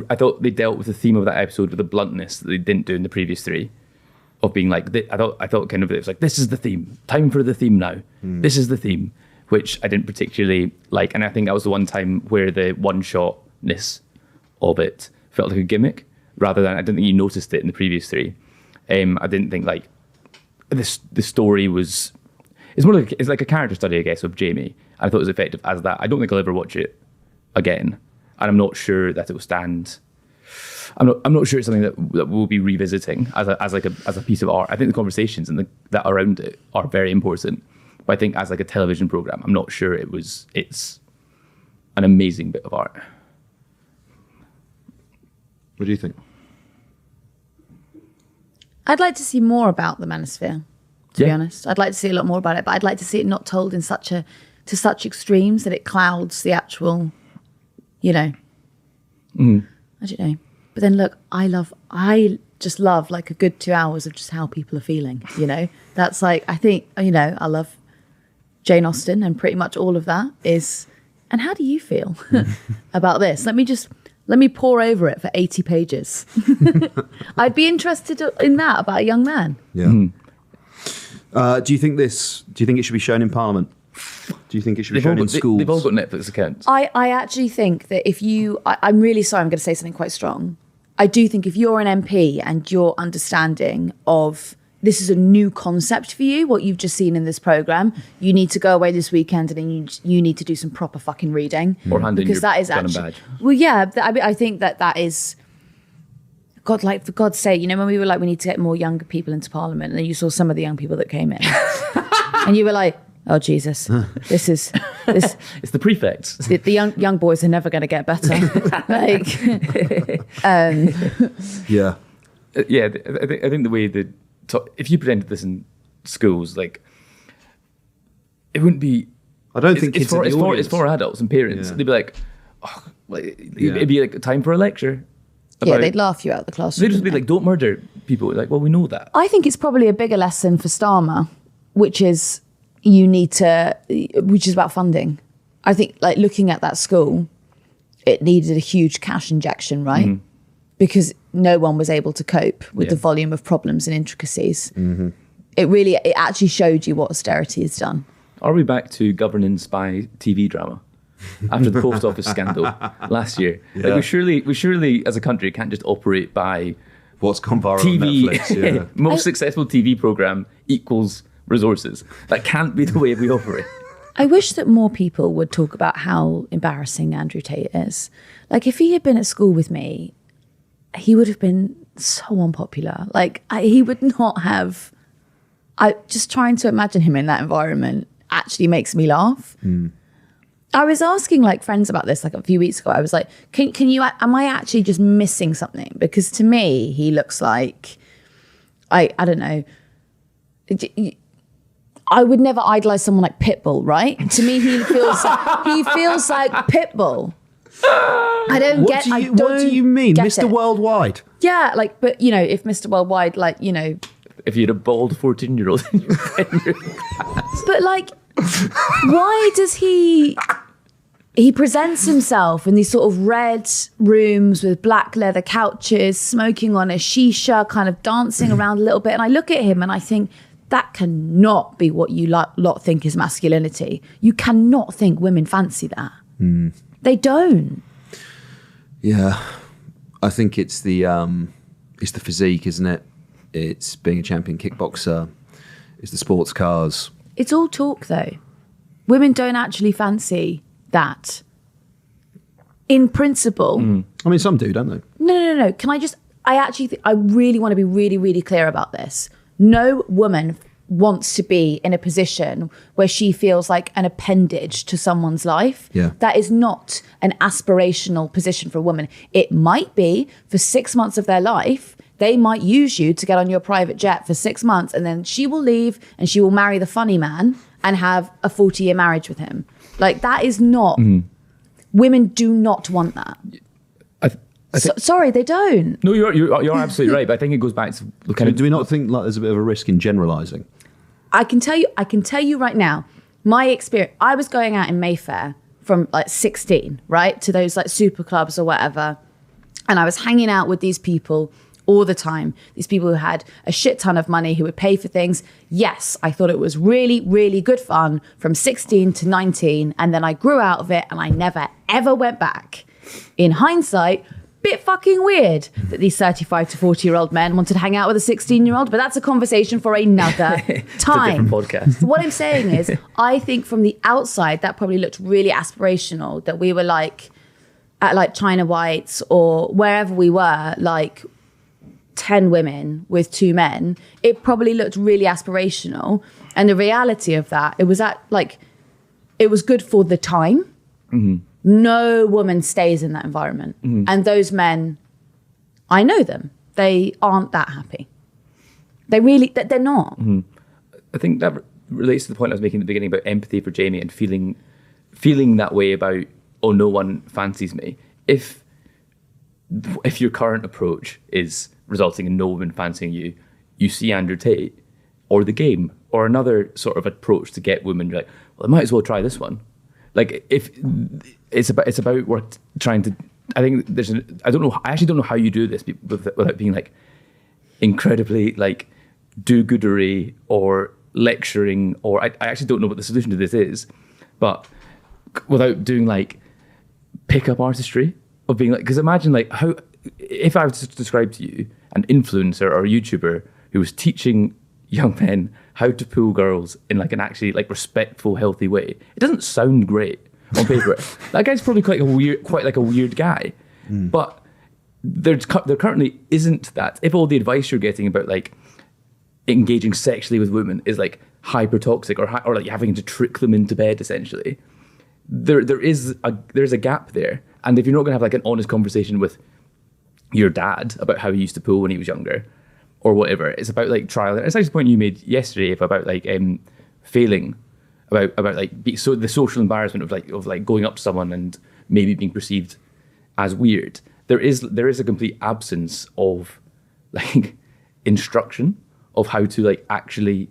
[SPEAKER 2] I thought they dealt with the theme of that episode with a bluntness that they didn't do in the previous 3. Of being like, I thought kind of it was like, this is the theme. Time for the theme now. This is the theme, which I didn't particularly like, and I think that was the one time where the one-shotness of it felt like a gimmick, rather than I didn't think you noticed it in the previous 3. I didn't think like the story was. It's more like it's like a character study, I guess, of Jamie. I thought it was effective as that. I don't think I'll ever watch it again, and I'm not sure that it will stand. I'm not sure it's something that we'll be revisiting as a piece of art. I think the conversations and that around it are very important, But I think as like a television program, I'm not sure it's an amazing bit of art.
[SPEAKER 1] What do you think?
[SPEAKER 3] I'd like to see more about the manosphere, to be honest. I'd like to see a lot more about it, but I'd like to see it not told in to such extremes that it clouds the actual, I don't know. But then look, I just love like a good 2 hours of just how people are feeling, That's like, I think, I love Jane Austen, and pretty much all of that is, and how do you feel about this? Let me pore over it for 80 pages. I'd be interested in that about a young man.
[SPEAKER 1] Yeah. Do you think it should be shown in Parliament? Do you think it should be shown in schools?
[SPEAKER 2] They've all got Netflix accounts.
[SPEAKER 3] I actually think that if I'm really sorry, I'm going to say something quite strong. I do think if you're an MP and your understanding of this is a new concept for you, what you've just seen in this programme, you need to go away this weekend and you need to do some proper fucking reading.
[SPEAKER 2] Or hand in your
[SPEAKER 3] that is
[SPEAKER 2] gun
[SPEAKER 3] actually,
[SPEAKER 2] and badge.
[SPEAKER 3] Well, yeah, I think that is, God, like, for God's sake, when we were like, we need to get more younger people into Parliament, and then you saw some of the young people that came in. And you were like, oh, Jesus, this.
[SPEAKER 2] It's the prefects.
[SPEAKER 3] The young boys are never going to get better.
[SPEAKER 1] Yeah.
[SPEAKER 2] Yeah, I think the way that, if you presented this in schools, like, it wouldn't be.
[SPEAKER 1] I don't think
[SPEAKER 2] it's for adults and parents.
[SPEAKER 1] Yeah.
[SPEAKER 2] They'd be like, it'd be like a time for a lecture.
[SPEAKER 3] Yeah, they'd laugh you out of the classroom.
[SPEAKER 2] They'd just be like, don't murder people. Like, well, we know that.
[SPEAKER 3] I think it's probably a bigger lesson for Starmer, which is about funding. I think, like, looking at that school, it needed a huge cash injection, right? Mm-hmm. Because no one was able to cope with the volume of problems and intricacies. Mm-hmm. It actually showed you what austerity has done.
[SPEAKER 2] Are we back to governance by TV drama after the post office scandal last year?
[SPEAKER 1] Yeah.
[SPEAKER 2] Like, we surely as a country can't just operate by
[SPEAKER 1] what's gone viral
[SPEAKER 2] TV.
[SPEAKER 1] on Netflix. Yeah.
[SPEAKER 2] Most successful TV program equals resources. That can't be the way we operate.
[SPEAKER 3] I wish that more people would talk about how embarrassing Andrew Tate is. Like, if he had been at school with me, he would have been so unpopular. Like, he would not have. Just trying to imagine him in that environment actually makes me laugh. Mm. I was asking like friends about this like a few weeks ago. I was like, can you? Am I actually just missing something? Because to me, he looks like I don't know. I would never idolize someone like Pitbull, right? To me, he feels like Pitbull. I don't
[SPEAKER 1] What
[SPEAKER 3] get.
[SPEAKER 1] What do you mean, Mr.
[SPEAKER 3] It.
[SPEAKER 1] Worldwide?
[SPEAKER 3] Yeah, like, but if Mr. Worldwide, like,
[SPEAKER 2] if you had a bald 14-year-old in your
[SPEAKER 3] class. But like, why does he presents himself in these sort of red rooms with black leather couches, smoking on a shisha, kind of dancing around a little bit, and I look at him and I think, that cannot be what you lot think is masculinity. You cannot think women fancy that. Mm. They don't.
[SPEAKER 1] Yeah, I think it's the physique, isn't it? It's being a champion kickboxer. It's the sports cars.
[SPEAKER 3] It's all talk, though. Women don't actually fancy that. In principle. Mm.
[SPEAKER 1] I mean, some do, don't they?
[SPEAKER 3] No. Can I just... I really want to be really, really clear about this. No woman wants to be in a position where she feels like an appendage to someone's life.
[SPEAKER 1] Yeah.
[SPEAKER 3] That is not an aspirational position for a woman. It might be for 6 months of their life. They might use you to get on your private jet for 6 months, and then she will leave and she will marry the funny man and have a 40-year marriage with him. Like, that is not... Mm-hmm. Women do not want that. Sorry, they don't.
[SPEAKER 2] No, you're absolutely right. But I think it goes back to the kind of.
[SPEAKER 1] Do we not think like there's a bit of a risk in generalising?
[SPEAKER 3] I can tell you right now, my experience. I was going out in Mayfair from like 16, right, to those like super clubs or whatever, and I was hanging out with these people all the time. These people who had a shit ton of money, who would pay for things. Yes, I thought it was really, really good fun from 16 to 19, and then I grew out of it, and I never ever went back. In hindsight. Bit fucking weird that these 35 to 40-year-old men wanted to hang out with a 16-year-old, but that's a conversation for another time.
[SPEAKER 2] It's a different podcast.
[SPEAKER 3] What I'm saying is, I think from the outside, that probably looked really aspirational, that we were like, at like China Whites or wherever we were, like 10 women with 2 men, it probably looked really aspirational. And the reality of that, it was good for the time.
[SPEAKER 2] Mm-hmm.
[SPEAKER 3] No woman stays in that environment. Mm-hmm. And those men, I know them. They aren't that happy. They're not.
[SPEAKER 2] Mm-hmm. I think that relates to the point I was making at the beginning about empathy for Jamie and feeling that way about, oh, no one fancies me. If your current approach is resulting in no woman fancying you, you see Andrew Tate or The Game or another sort of approach to get women, you're like, well, I might as well try this one. Like, if it's about work trying to, I think I actually don't know how you do this without being like incredibly like do-goodery or lecturing, or I actually don't know what the solution to this is, but without doing like pick-up artistry of being like, because imagine like how, if I was to describe to you an influencer or a YouTuber who was teaching young men how to pull girls in like an actually like respectful, healthy way, it doesn't sound great on paper. That guy's probably quite like a weird guy, but there currently isn't that. If all the advice you're getting about like engaging sexually with women is like hyper toxic or like having to trick them into bed, essentially, there's a gap there. And if you're not going to have like an honest conversation with your dad about how he used to pull when he was younger or whatever, it's about like trial. It's actually the point you made yesterday about like failing, about like so the social embarrassment of like going up to someone and maybe being perceived as weird. There is a complete absence of like instruction of how to like actually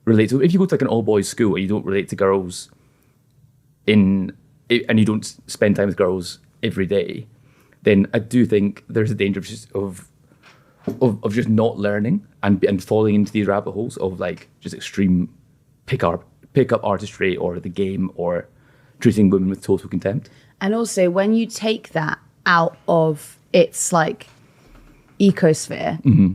[SPEAKER 2] relate to. If you go to like an all boys school and you don't relate to girls and you don't spend time with girls every day, then I do think there's a danger of just not learning and falling into these rabbit holes of like just extreme pick up artistry or The Game or treating women with total contempt.
[SPEAKER 3] And also when you take that out of its like ecosphere,
[SPEAKER 2] mm-hmm.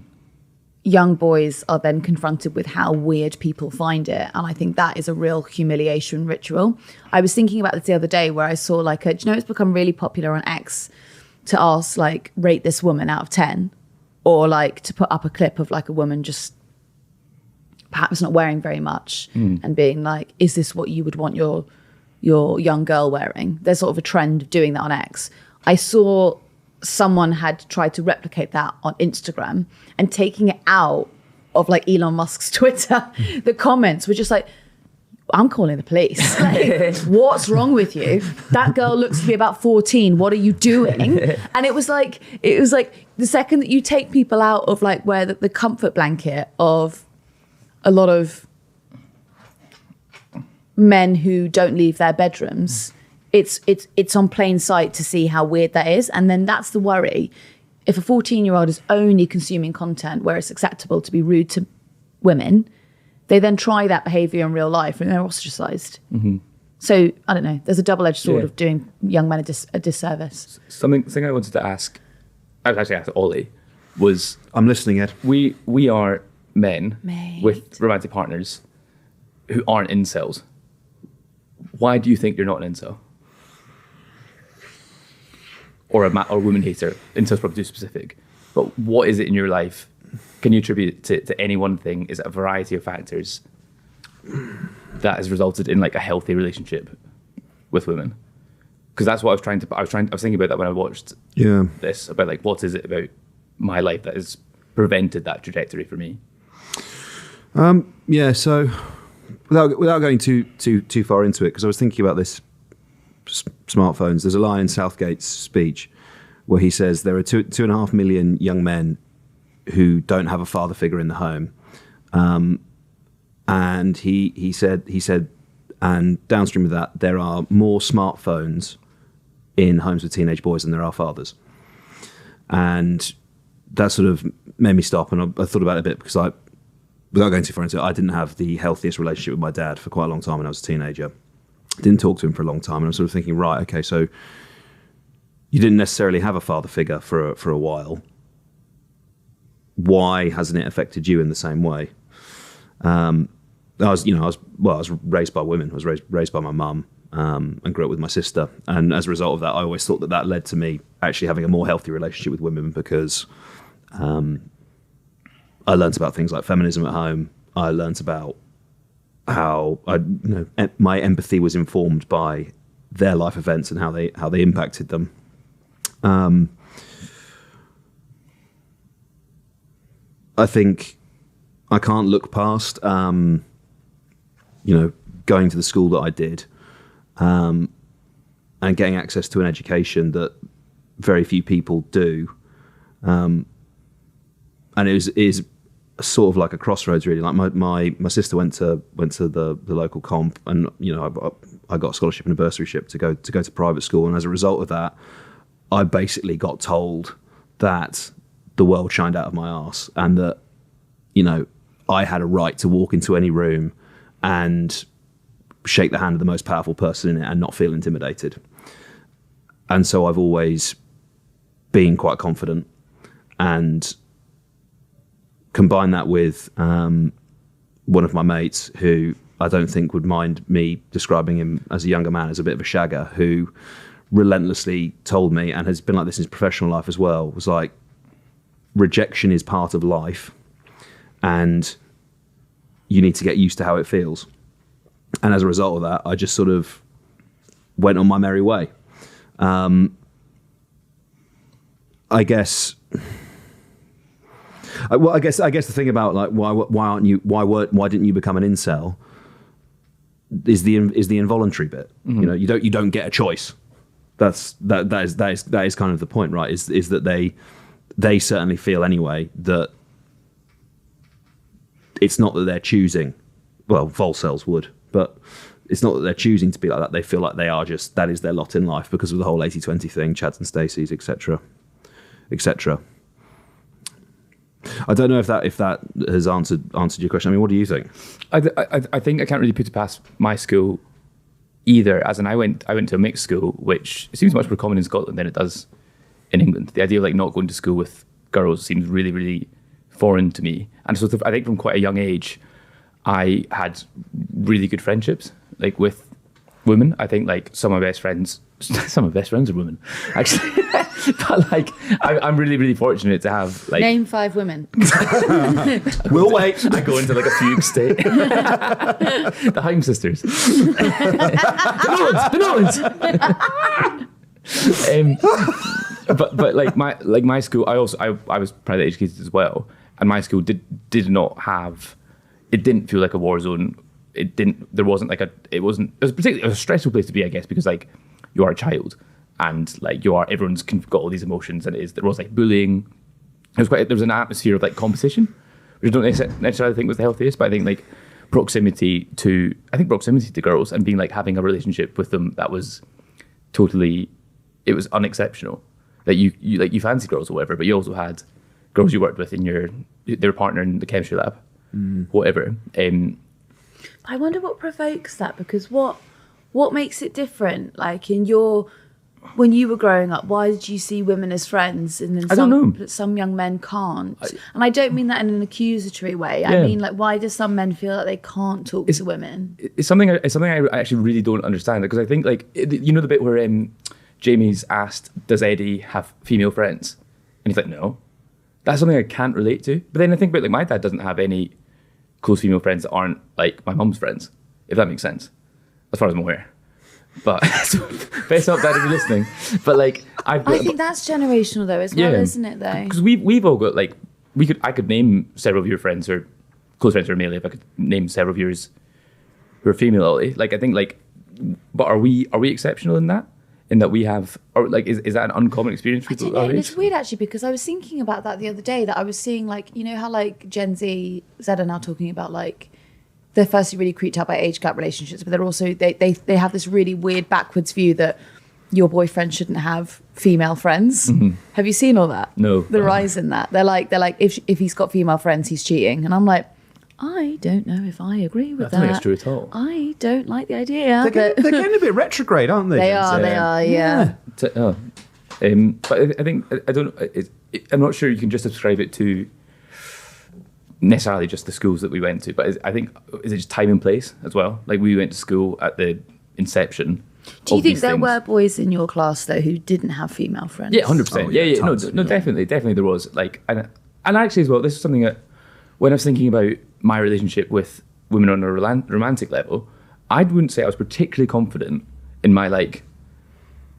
[SPEAKER 3] young boys are then confronted with how weird people find it. And I think that is a real humiliation ritual. I was thinking about this the other day where I saw like do you know, it's become really popular on X to ask like, rate this woman out of 10, or like to put up a clip of like a woman just perhaps not wearing very much and being like, is this what you would want your young girl wearing? There's sort of a trend of doing that on X. I saw someone had tried to replicate that on Instagram and taking it out of like Elon Musk's Twitter. The comments were just like, I'm calling the police. Like, what's wrong with you? That girl looks to be about 14. What are you doing? And it was like the second that you take people out of like where the comfort blanket of a lot of men who don't leave their bedrooms, it's on plain sight to see how weird that is. And then that's the worry. If a 14-year-old is only consuming content where it's acceptable to be rude to women, they then try that behavior in real life and they're ostracized. Mm-hmm. So, I don't know, there's a double-edged sword of doing young men a disservice.
[SPEAKER 2] Something I wanted to ask, I was actually asked Ollie, was...
[SPEAKER 1] I'm listening, Ed.
[SPEAKER 2] We are men
[SPEAKER 3] Mate.
[SPEAKER 2] with romantic partners who aren't incels. Why do you think you're not an incel? Or a woman hater? Incel's probably too specific. But what is it in your life? Can you attribute it to any one thing? Is it a variety of factors that has resulted in like a healthy relationship with women? Because that's what I was thinking about that when I watched this, about like what is it about my life that has prevented that trajectory for me?
[SPEAKER 1] So without going too far into it, because I was thinking about this smartphones. There's a line in Southgate's speech where he says there are 2.5 million young men who don't have a father figure in the home, and he said, and downstream of that, there are more smartphones in homes with teenage boys than there are fathers, and that sort of made me stop, and I thought about it a bit because without going too far into it, I didn't have the healthiest relationship with my dad for quite a long time when I was a teenager. Didn't talk to him for a long time, and I was sort of thinking, right, okay, so you didn't necessarily have a father figure for a while. Why hasn't it affected you in the same way? I was raised by women. I was raised by my mum, and grew up with my sister. And as a result of that, I always thought that led to me actually having a more healthy relationship with women because I learnt about things like feminism at home. I learnt about how my empathy was informed by their life events and how they impacted them. I think I can't look past, going to the school that I did, and getting access to an education that very few people do. And it is sort of like a crossroads, really. Like my sister went to the local comp, and I got a scholarship and a bursaryship to go to private school, and as a result of that, I basically got told that the world shined out of my arse, and that I had a right to walk into any room and shake the hand of the most powerful person in it and not feel intimidated. And so I've always been quite confident, and combine that with one of my mates who I don't think would mind me describing him as a younger man as a bit of a shagger, who relentlessly told me, and has been like this in his professional life as well, was like, rejection is part of life and you need to get used to how it feels. And as a result of that, I just sort of went on my merry way. I guess the thing about like why didn't you become an incel is the involuntary bit. Mm-hmm. You don't get a choice. That is kind of the point, right? Is that they certainly feel anyway that it's not that they're choosing. Well, Volcells would, but it's not that they're choosing to be like that. They feel like they are just, that is their lot in life because of the whole 80-20 thing, Chads and Stacey's, etc. etc. I don't know if that has answered your question. I mean, what do you think?
[SPEAKER 2] I think I can't really put it past my school either. As in, I went to a mixed school, which seems much more common in Scotland than it does in England. The idea of like not going to school with girls seems really, really foreign to me. And so I think from quite a young age, I had really good friendships, like with women. I think like some of my best friends are women, actually. But like, I'm really, really fortunate to have like...
[SPEAKER 3] Name 5 women.
[SPEAKER 1] We'll wait.
[SPEAKER 2] I go into like a fugue state. The Haim sisters. The Nolans. But like my school, I was private educated as well, and my school did not have, it didn't feel like a war zone. It was a stressful place to be, I guess, because like you are a child and like everyone's got all these emotions, and there was like bullying. There was an atmosphere of like competition, which I don't necessarily think was the healthiest, but I think like proximity to girls and being like having a relationship with them that was totally, it was unexceptional. Like you fancied girls or whatever, but you also had girls you worked with their partner in the chemistry lab, whatever.
[SPEAKER 3] I wonder what provokes that, because what makes it different? Like when you were growing up, why did you see women as friends and then some young men can't? And I don't mean that in an accusatory way. Yeah. I mean, like, why do some men feel like they can't talk to women? It's something
[SPEAKER 2] I actually really don't understand, because I think like the bit where Jamie's asked, does Eddie have female friends? And he's like, no. That's something I can't relate to. But then I think about like my dad doesn't have any close female friends that aren't like my mum's friends, if that makes sense, as far as I'm aware. But best up, Dad, if you're listening. But like I
[SPEAKER 3] think that's generational though as well, isn't it? Though,
[SPEAKER 2] because we've all got like I could name several of your friends or close friends who are male. If I could name several of yours who are female, Ollie. Like I think like, but are we exceptional in that? In that we have, or like, is that an uncommon experience for people?
[SPEAKER 3] It's weird actually, because I was thinking about that the other day, that I was seeing like, how like Gen Z are now talking about like, they're firstly really creeped out by age gap relationships, but they're also, they have this really weird backwards view that your boyfriend shouldn't have female friends. Mm-hmm. Have you seen all that?
[SPEAKER 2] No.
[SPEAKER 3] The rise in that. They're like, if he's got female friends, he's cheating. And I'm like, I don't know if I agree with that.
[SPEAKER 2] I don't think it's true at all.
[SPEAKER 3] I don't like the idea.
[SPEAKER 1] They're getting a bit retrograde, aren't they?
[SPEAKER 3] They are, yeah.
[SPEAKER 2] But I think, I don't know, I'm not sure you can just ascribe it to necessarily just the schools that we went to, but I think, is it just time and place as well? Like we went to school at the inception.
[SPEAKER 3] Do you think there were boys in your class though who didn't have female friends?
[SPEAKER 2] Yeah, 100%. Yeah. No, definitely there was. Like, and actually as well, this is something that when I was thinking about my relationship with women on a romantic level, I wouldn't say I was particularly confident in my like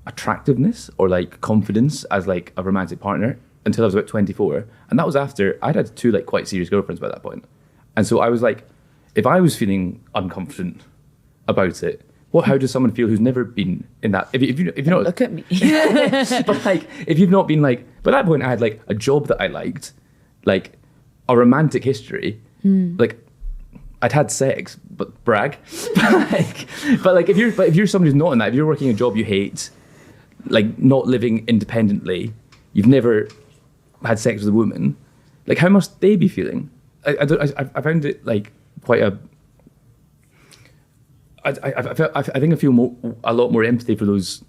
[SPEAKER 2] attractiveness or like confidence as like a romantic partner until I was about 24. And that was after I'd had 2 like quite serious girlfriends by that point. And so I was like, if I was feeling unconfident about it, how does someone feel who's never been in that? If you not
[SPEAKER 3] Look at me.
[SPEAKER 2] but like, if you've not been like, by that point I had like a job that I liked, like a romantic history, like I'd had sex, but brag. but like if you're somebody who's not in that, if you're working a job you hate, like not living independently, you've never had sex with a woman, like how must they be feeling? I found it like quite a. I think I feel a lot more empathy for those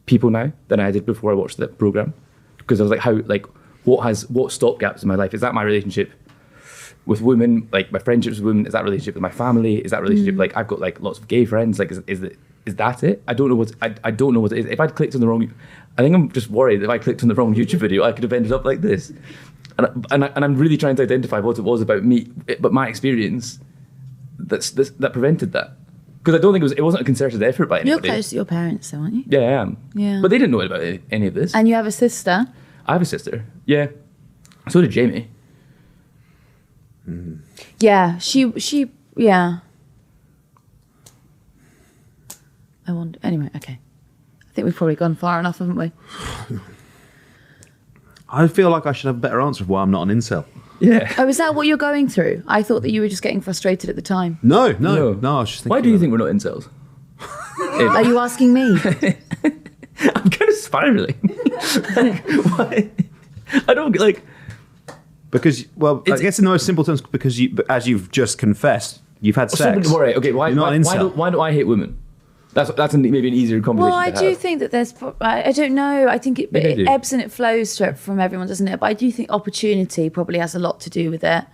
[SPEAKER 2] people now than I did before I watched that program, because I was like, what stopgaps in my life? Is that my relationship with women, like my friendships with women? Is that relationship with my family? Is that relationship like I've got like lots of gay friends? Like is that it? I don't know what I don't know what it is. If I'd clicked on the wrong, I think I'm just worried that if I clicked on the wrong YouTube video, I could have ended up like this. And I'm really trying to identify what it was about me, but my experience that prevented that. Because I don't think it wasn't a concerted effort by anybody.
[SPEAKER 3] You're close to your parents, though, aren't you?
[SPEAKER 2] Yeah, I am.
[SPEAKER 3] Yeah.
[SPEAKER 2] But they didn't know about any of this.
[SPEAKER 3] And you have a sister.
[SPEAKER 2] I have a sister. Yeah. So did Jamie.
[SPEAKER 3] Yeah, she, yeah. I wonder. Anyway, okay. I think we've probably gone far enough, haven't we?
[SPEAKER 1] I feel like I should have a better answer of why I'm not an incel.
[SPEAKER 2] Yeah.
[SPEAKER 3] Oh, is that what you're going through? I thought that you were just getting frustrated at the time.
[SPEAKER 1] No. I was just thinking.
[SPEAKER 2] Why do you think we're not incels?
[SPEAKER 3] Are you asking me?
[SPEAKER 2] I'm kind of spiraling. Like, why? I don't like.
[SPEAKER 1] Because, well, I guess in the most simple terms, because as you've just confessed, you've had sex.
[SPEAKER 2] Worry. Okay, why do I hate women? That's maybe an easier conversation.
[SPEAKER 3] Well, I do think that there's. I don't know. I think it ebbs and it flows from everyone, doesn't it? But I do think opportunity probably has a lot to do with it.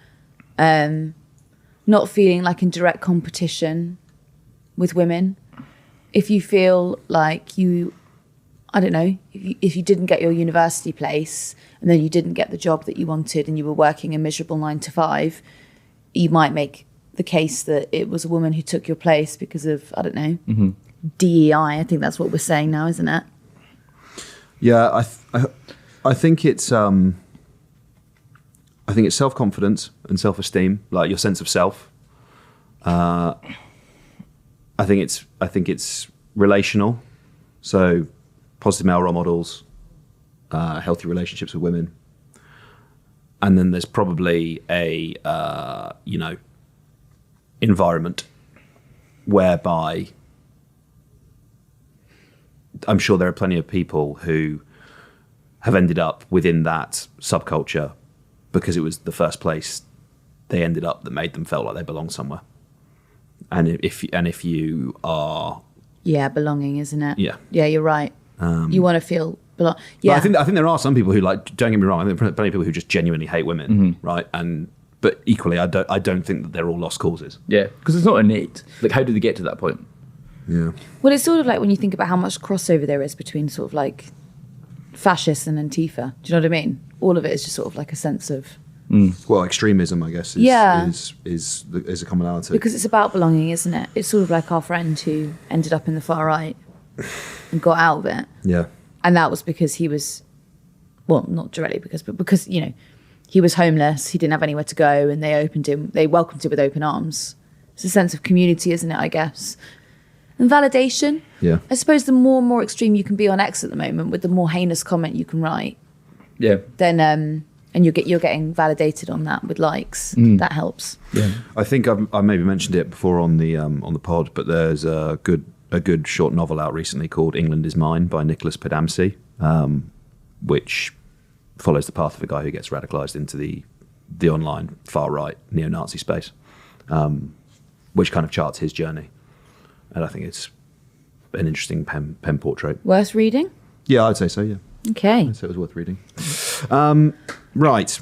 [SPEAKER 3] Not feeling like in direct competition with women. If you feel like I don't know, if you didn't get your university place and then you didn't get the job that you wanted and you were working a miserable 9 to 5, you might make the case that it was a woman who took your place because of, I don't know, DEI. I think that's what we're saying now, isn't it?
[SPEAKER 1] Yeah, I think it's self-confidence and self-esteem, like your sense of self. I think it's relational, so positive male role models, healthy relationships with women, and then there's probably a environment whereby I'm sure there are plenty of people who have ended up within that subculture because it was the first place they ended up that made them feel like they belong somewhere. And if you are,
[SPEAKER 3] belonging, isn't it?
[SPEAKER 1] Yeah,
[SPEAKER 3] you're right. You want to feel belong. Yeah,
[SPEAKER 1] but I think there are some people who, like, don't get me wrong, I think there are plenty of people who just genuinely hate women, right? But equally, I don't think that they're all lost causes.
[SPEAKER 2] Yeah, because it's not innate. Like, how did they get to that point?
[SPEAKER 1] Yeah.
[SPEAKER 3] Well, it's sort of like when you think about how much crossover there is between sort of like fascists and Antifa. Do you know what I mean? All of it is just sort of like a sense of.
[SPEAKER 1] Well, extremism, I guess, is a commonality.
[SPEAKER 3] Because it's about belonging, isn't it? It's sort of like our friend who ended up in the far right and got out of it.
[SPEAKER 1] Yeah.
[SPEAKER 3] And that was because he was, well, not directly but because, you know, he was homeless, he didn't have anywhere to go, and they welcomed him with open arms. It's a sense of community, isn't it, I guess? And validation. Yeah. I suppose the more and more extreme you can be on X at the moment, with the more heinous comment you can write.
[SPEAKER 2] Yeah.
[SPEAKER 3] Then and you're getting validated on that with likes. That helps.
[SPEAKER 1] Yeah. I think I maybe mentioned it before on the pod, but there's a good short novel out recently called England Is Mine by Nicholas Pedamsey, which follows the path of a guy who gets radicalised into the online far right neo-Nazi space, which kind of charts his journey. And I think it's an interesting pen portrait.
[SPEAKER 3] Worth reading?
[SPEAKER 1] Yeah, I'd say so, yeah.
[SPEAKER 3] Okay.
[SPEAKER 1] I'd say it was worth reading. Right.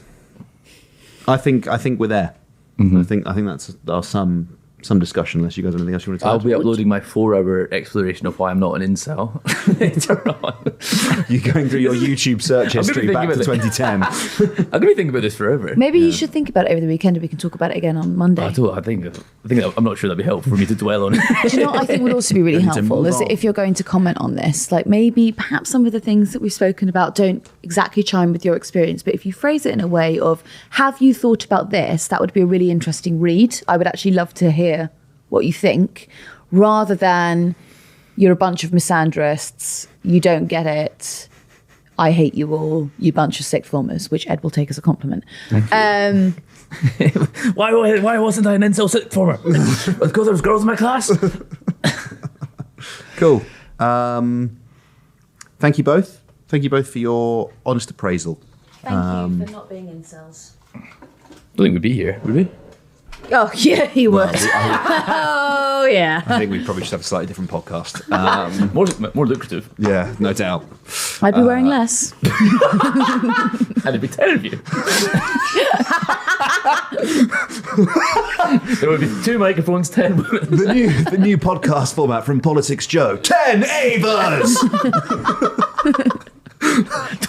[SPEAKER 1] I think we're there. I think that's our sum some discussion unless you guys have anything else you want to
[SPEAKER 2] I'll
[SPEAKER 1] add.
[SPEAKER 2] be uploading my 4-hour exploration of why I'm not an incel later on.
[SPEAKER 1] You're going through your YouTube search history back to 2010.
[SPEAKER 2] I'm going to be thinking about this forever.
[SPEAKER 3] Maybe you should think about it over the weekend and we can talk about it again on Monday.
[SPEAKER 2] I think I'm not sure that'd be helpful for me to dwell on it.
[SPEAKER 3] Do you know what I think would also be really
[SPEAKER 1] Need to
[SPEAKER 3] helpful
[SPEAKER 1] move
[SPEAKER 3] is
[SPEAKER 1] on.
[SPEAKER 3] if you're going to comment on this, like maybe perhaps some of the things that we've spoken about don't exactly chime with your experience, but if you phrase it in a way of, have you thought about this? That would be a really interesting read. I would actually love to hear what you think, rather than you're a bunch of misandrists, you don't get it, I hate you all, you bunch of sixth formers, which Ed will take as a compliment.
[SPEAKER 2] Why wasn't I an incel sixth former? Because there was girls in my class.
[SPEAKER 1] Cool. Thank you both. Thank you both for your honest appraisal.
[SPEAKER 3] Thank you for not being incels.
[SPEAKER 2] I don't think we'd be here, would we?
[SPEAKER 3] Oh, yeah, you would.
[SPEAKER 1] I
[SPEAKER 3] Oh, yeah.
[SPEAKER 1] think we probably should have a slightly different podcast.
[SPEAKER 2] More lucrative.
[SPEAKER 1] Yeah, no doubt.
[SPEAKER 3] I'd be wearing less.
[SPEAKER 2] And there'd be 10 of you. There would be 2 microphones, 10 women.
[SPEAKER 1] The new podcast format from PoliticsJOE. 10 Avers!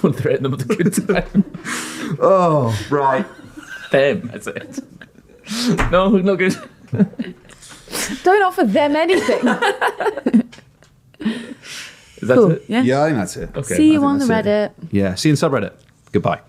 [SPEAKER 2] Don't threaten them with a good time.
[SPEAKER 1] Oh, right.
[SPEAKER 2] Them, that's it. No, not good.
[SPEAKER 3] Don't offer them anything.
[SPEAKER 2] Is that
[SPEAKER 3] Cool.
[SPEAKER 2] it?
[SPEAKER 3] Yeah.
[SPEAKER 1] Yeah, I think that's it.
[SPEAKER 2] Okay.
[SPEAKER 3] See you
[SPEAKER 1] I
[SPEAKER 3] on
[SPEAKER 1] think
[SPEAKER 3] the
[SPEAKER 1] that's
[SPEAKER 3] Reddit.
[SPEAKER 1] Yeah, see you in subreddit. Goodbye.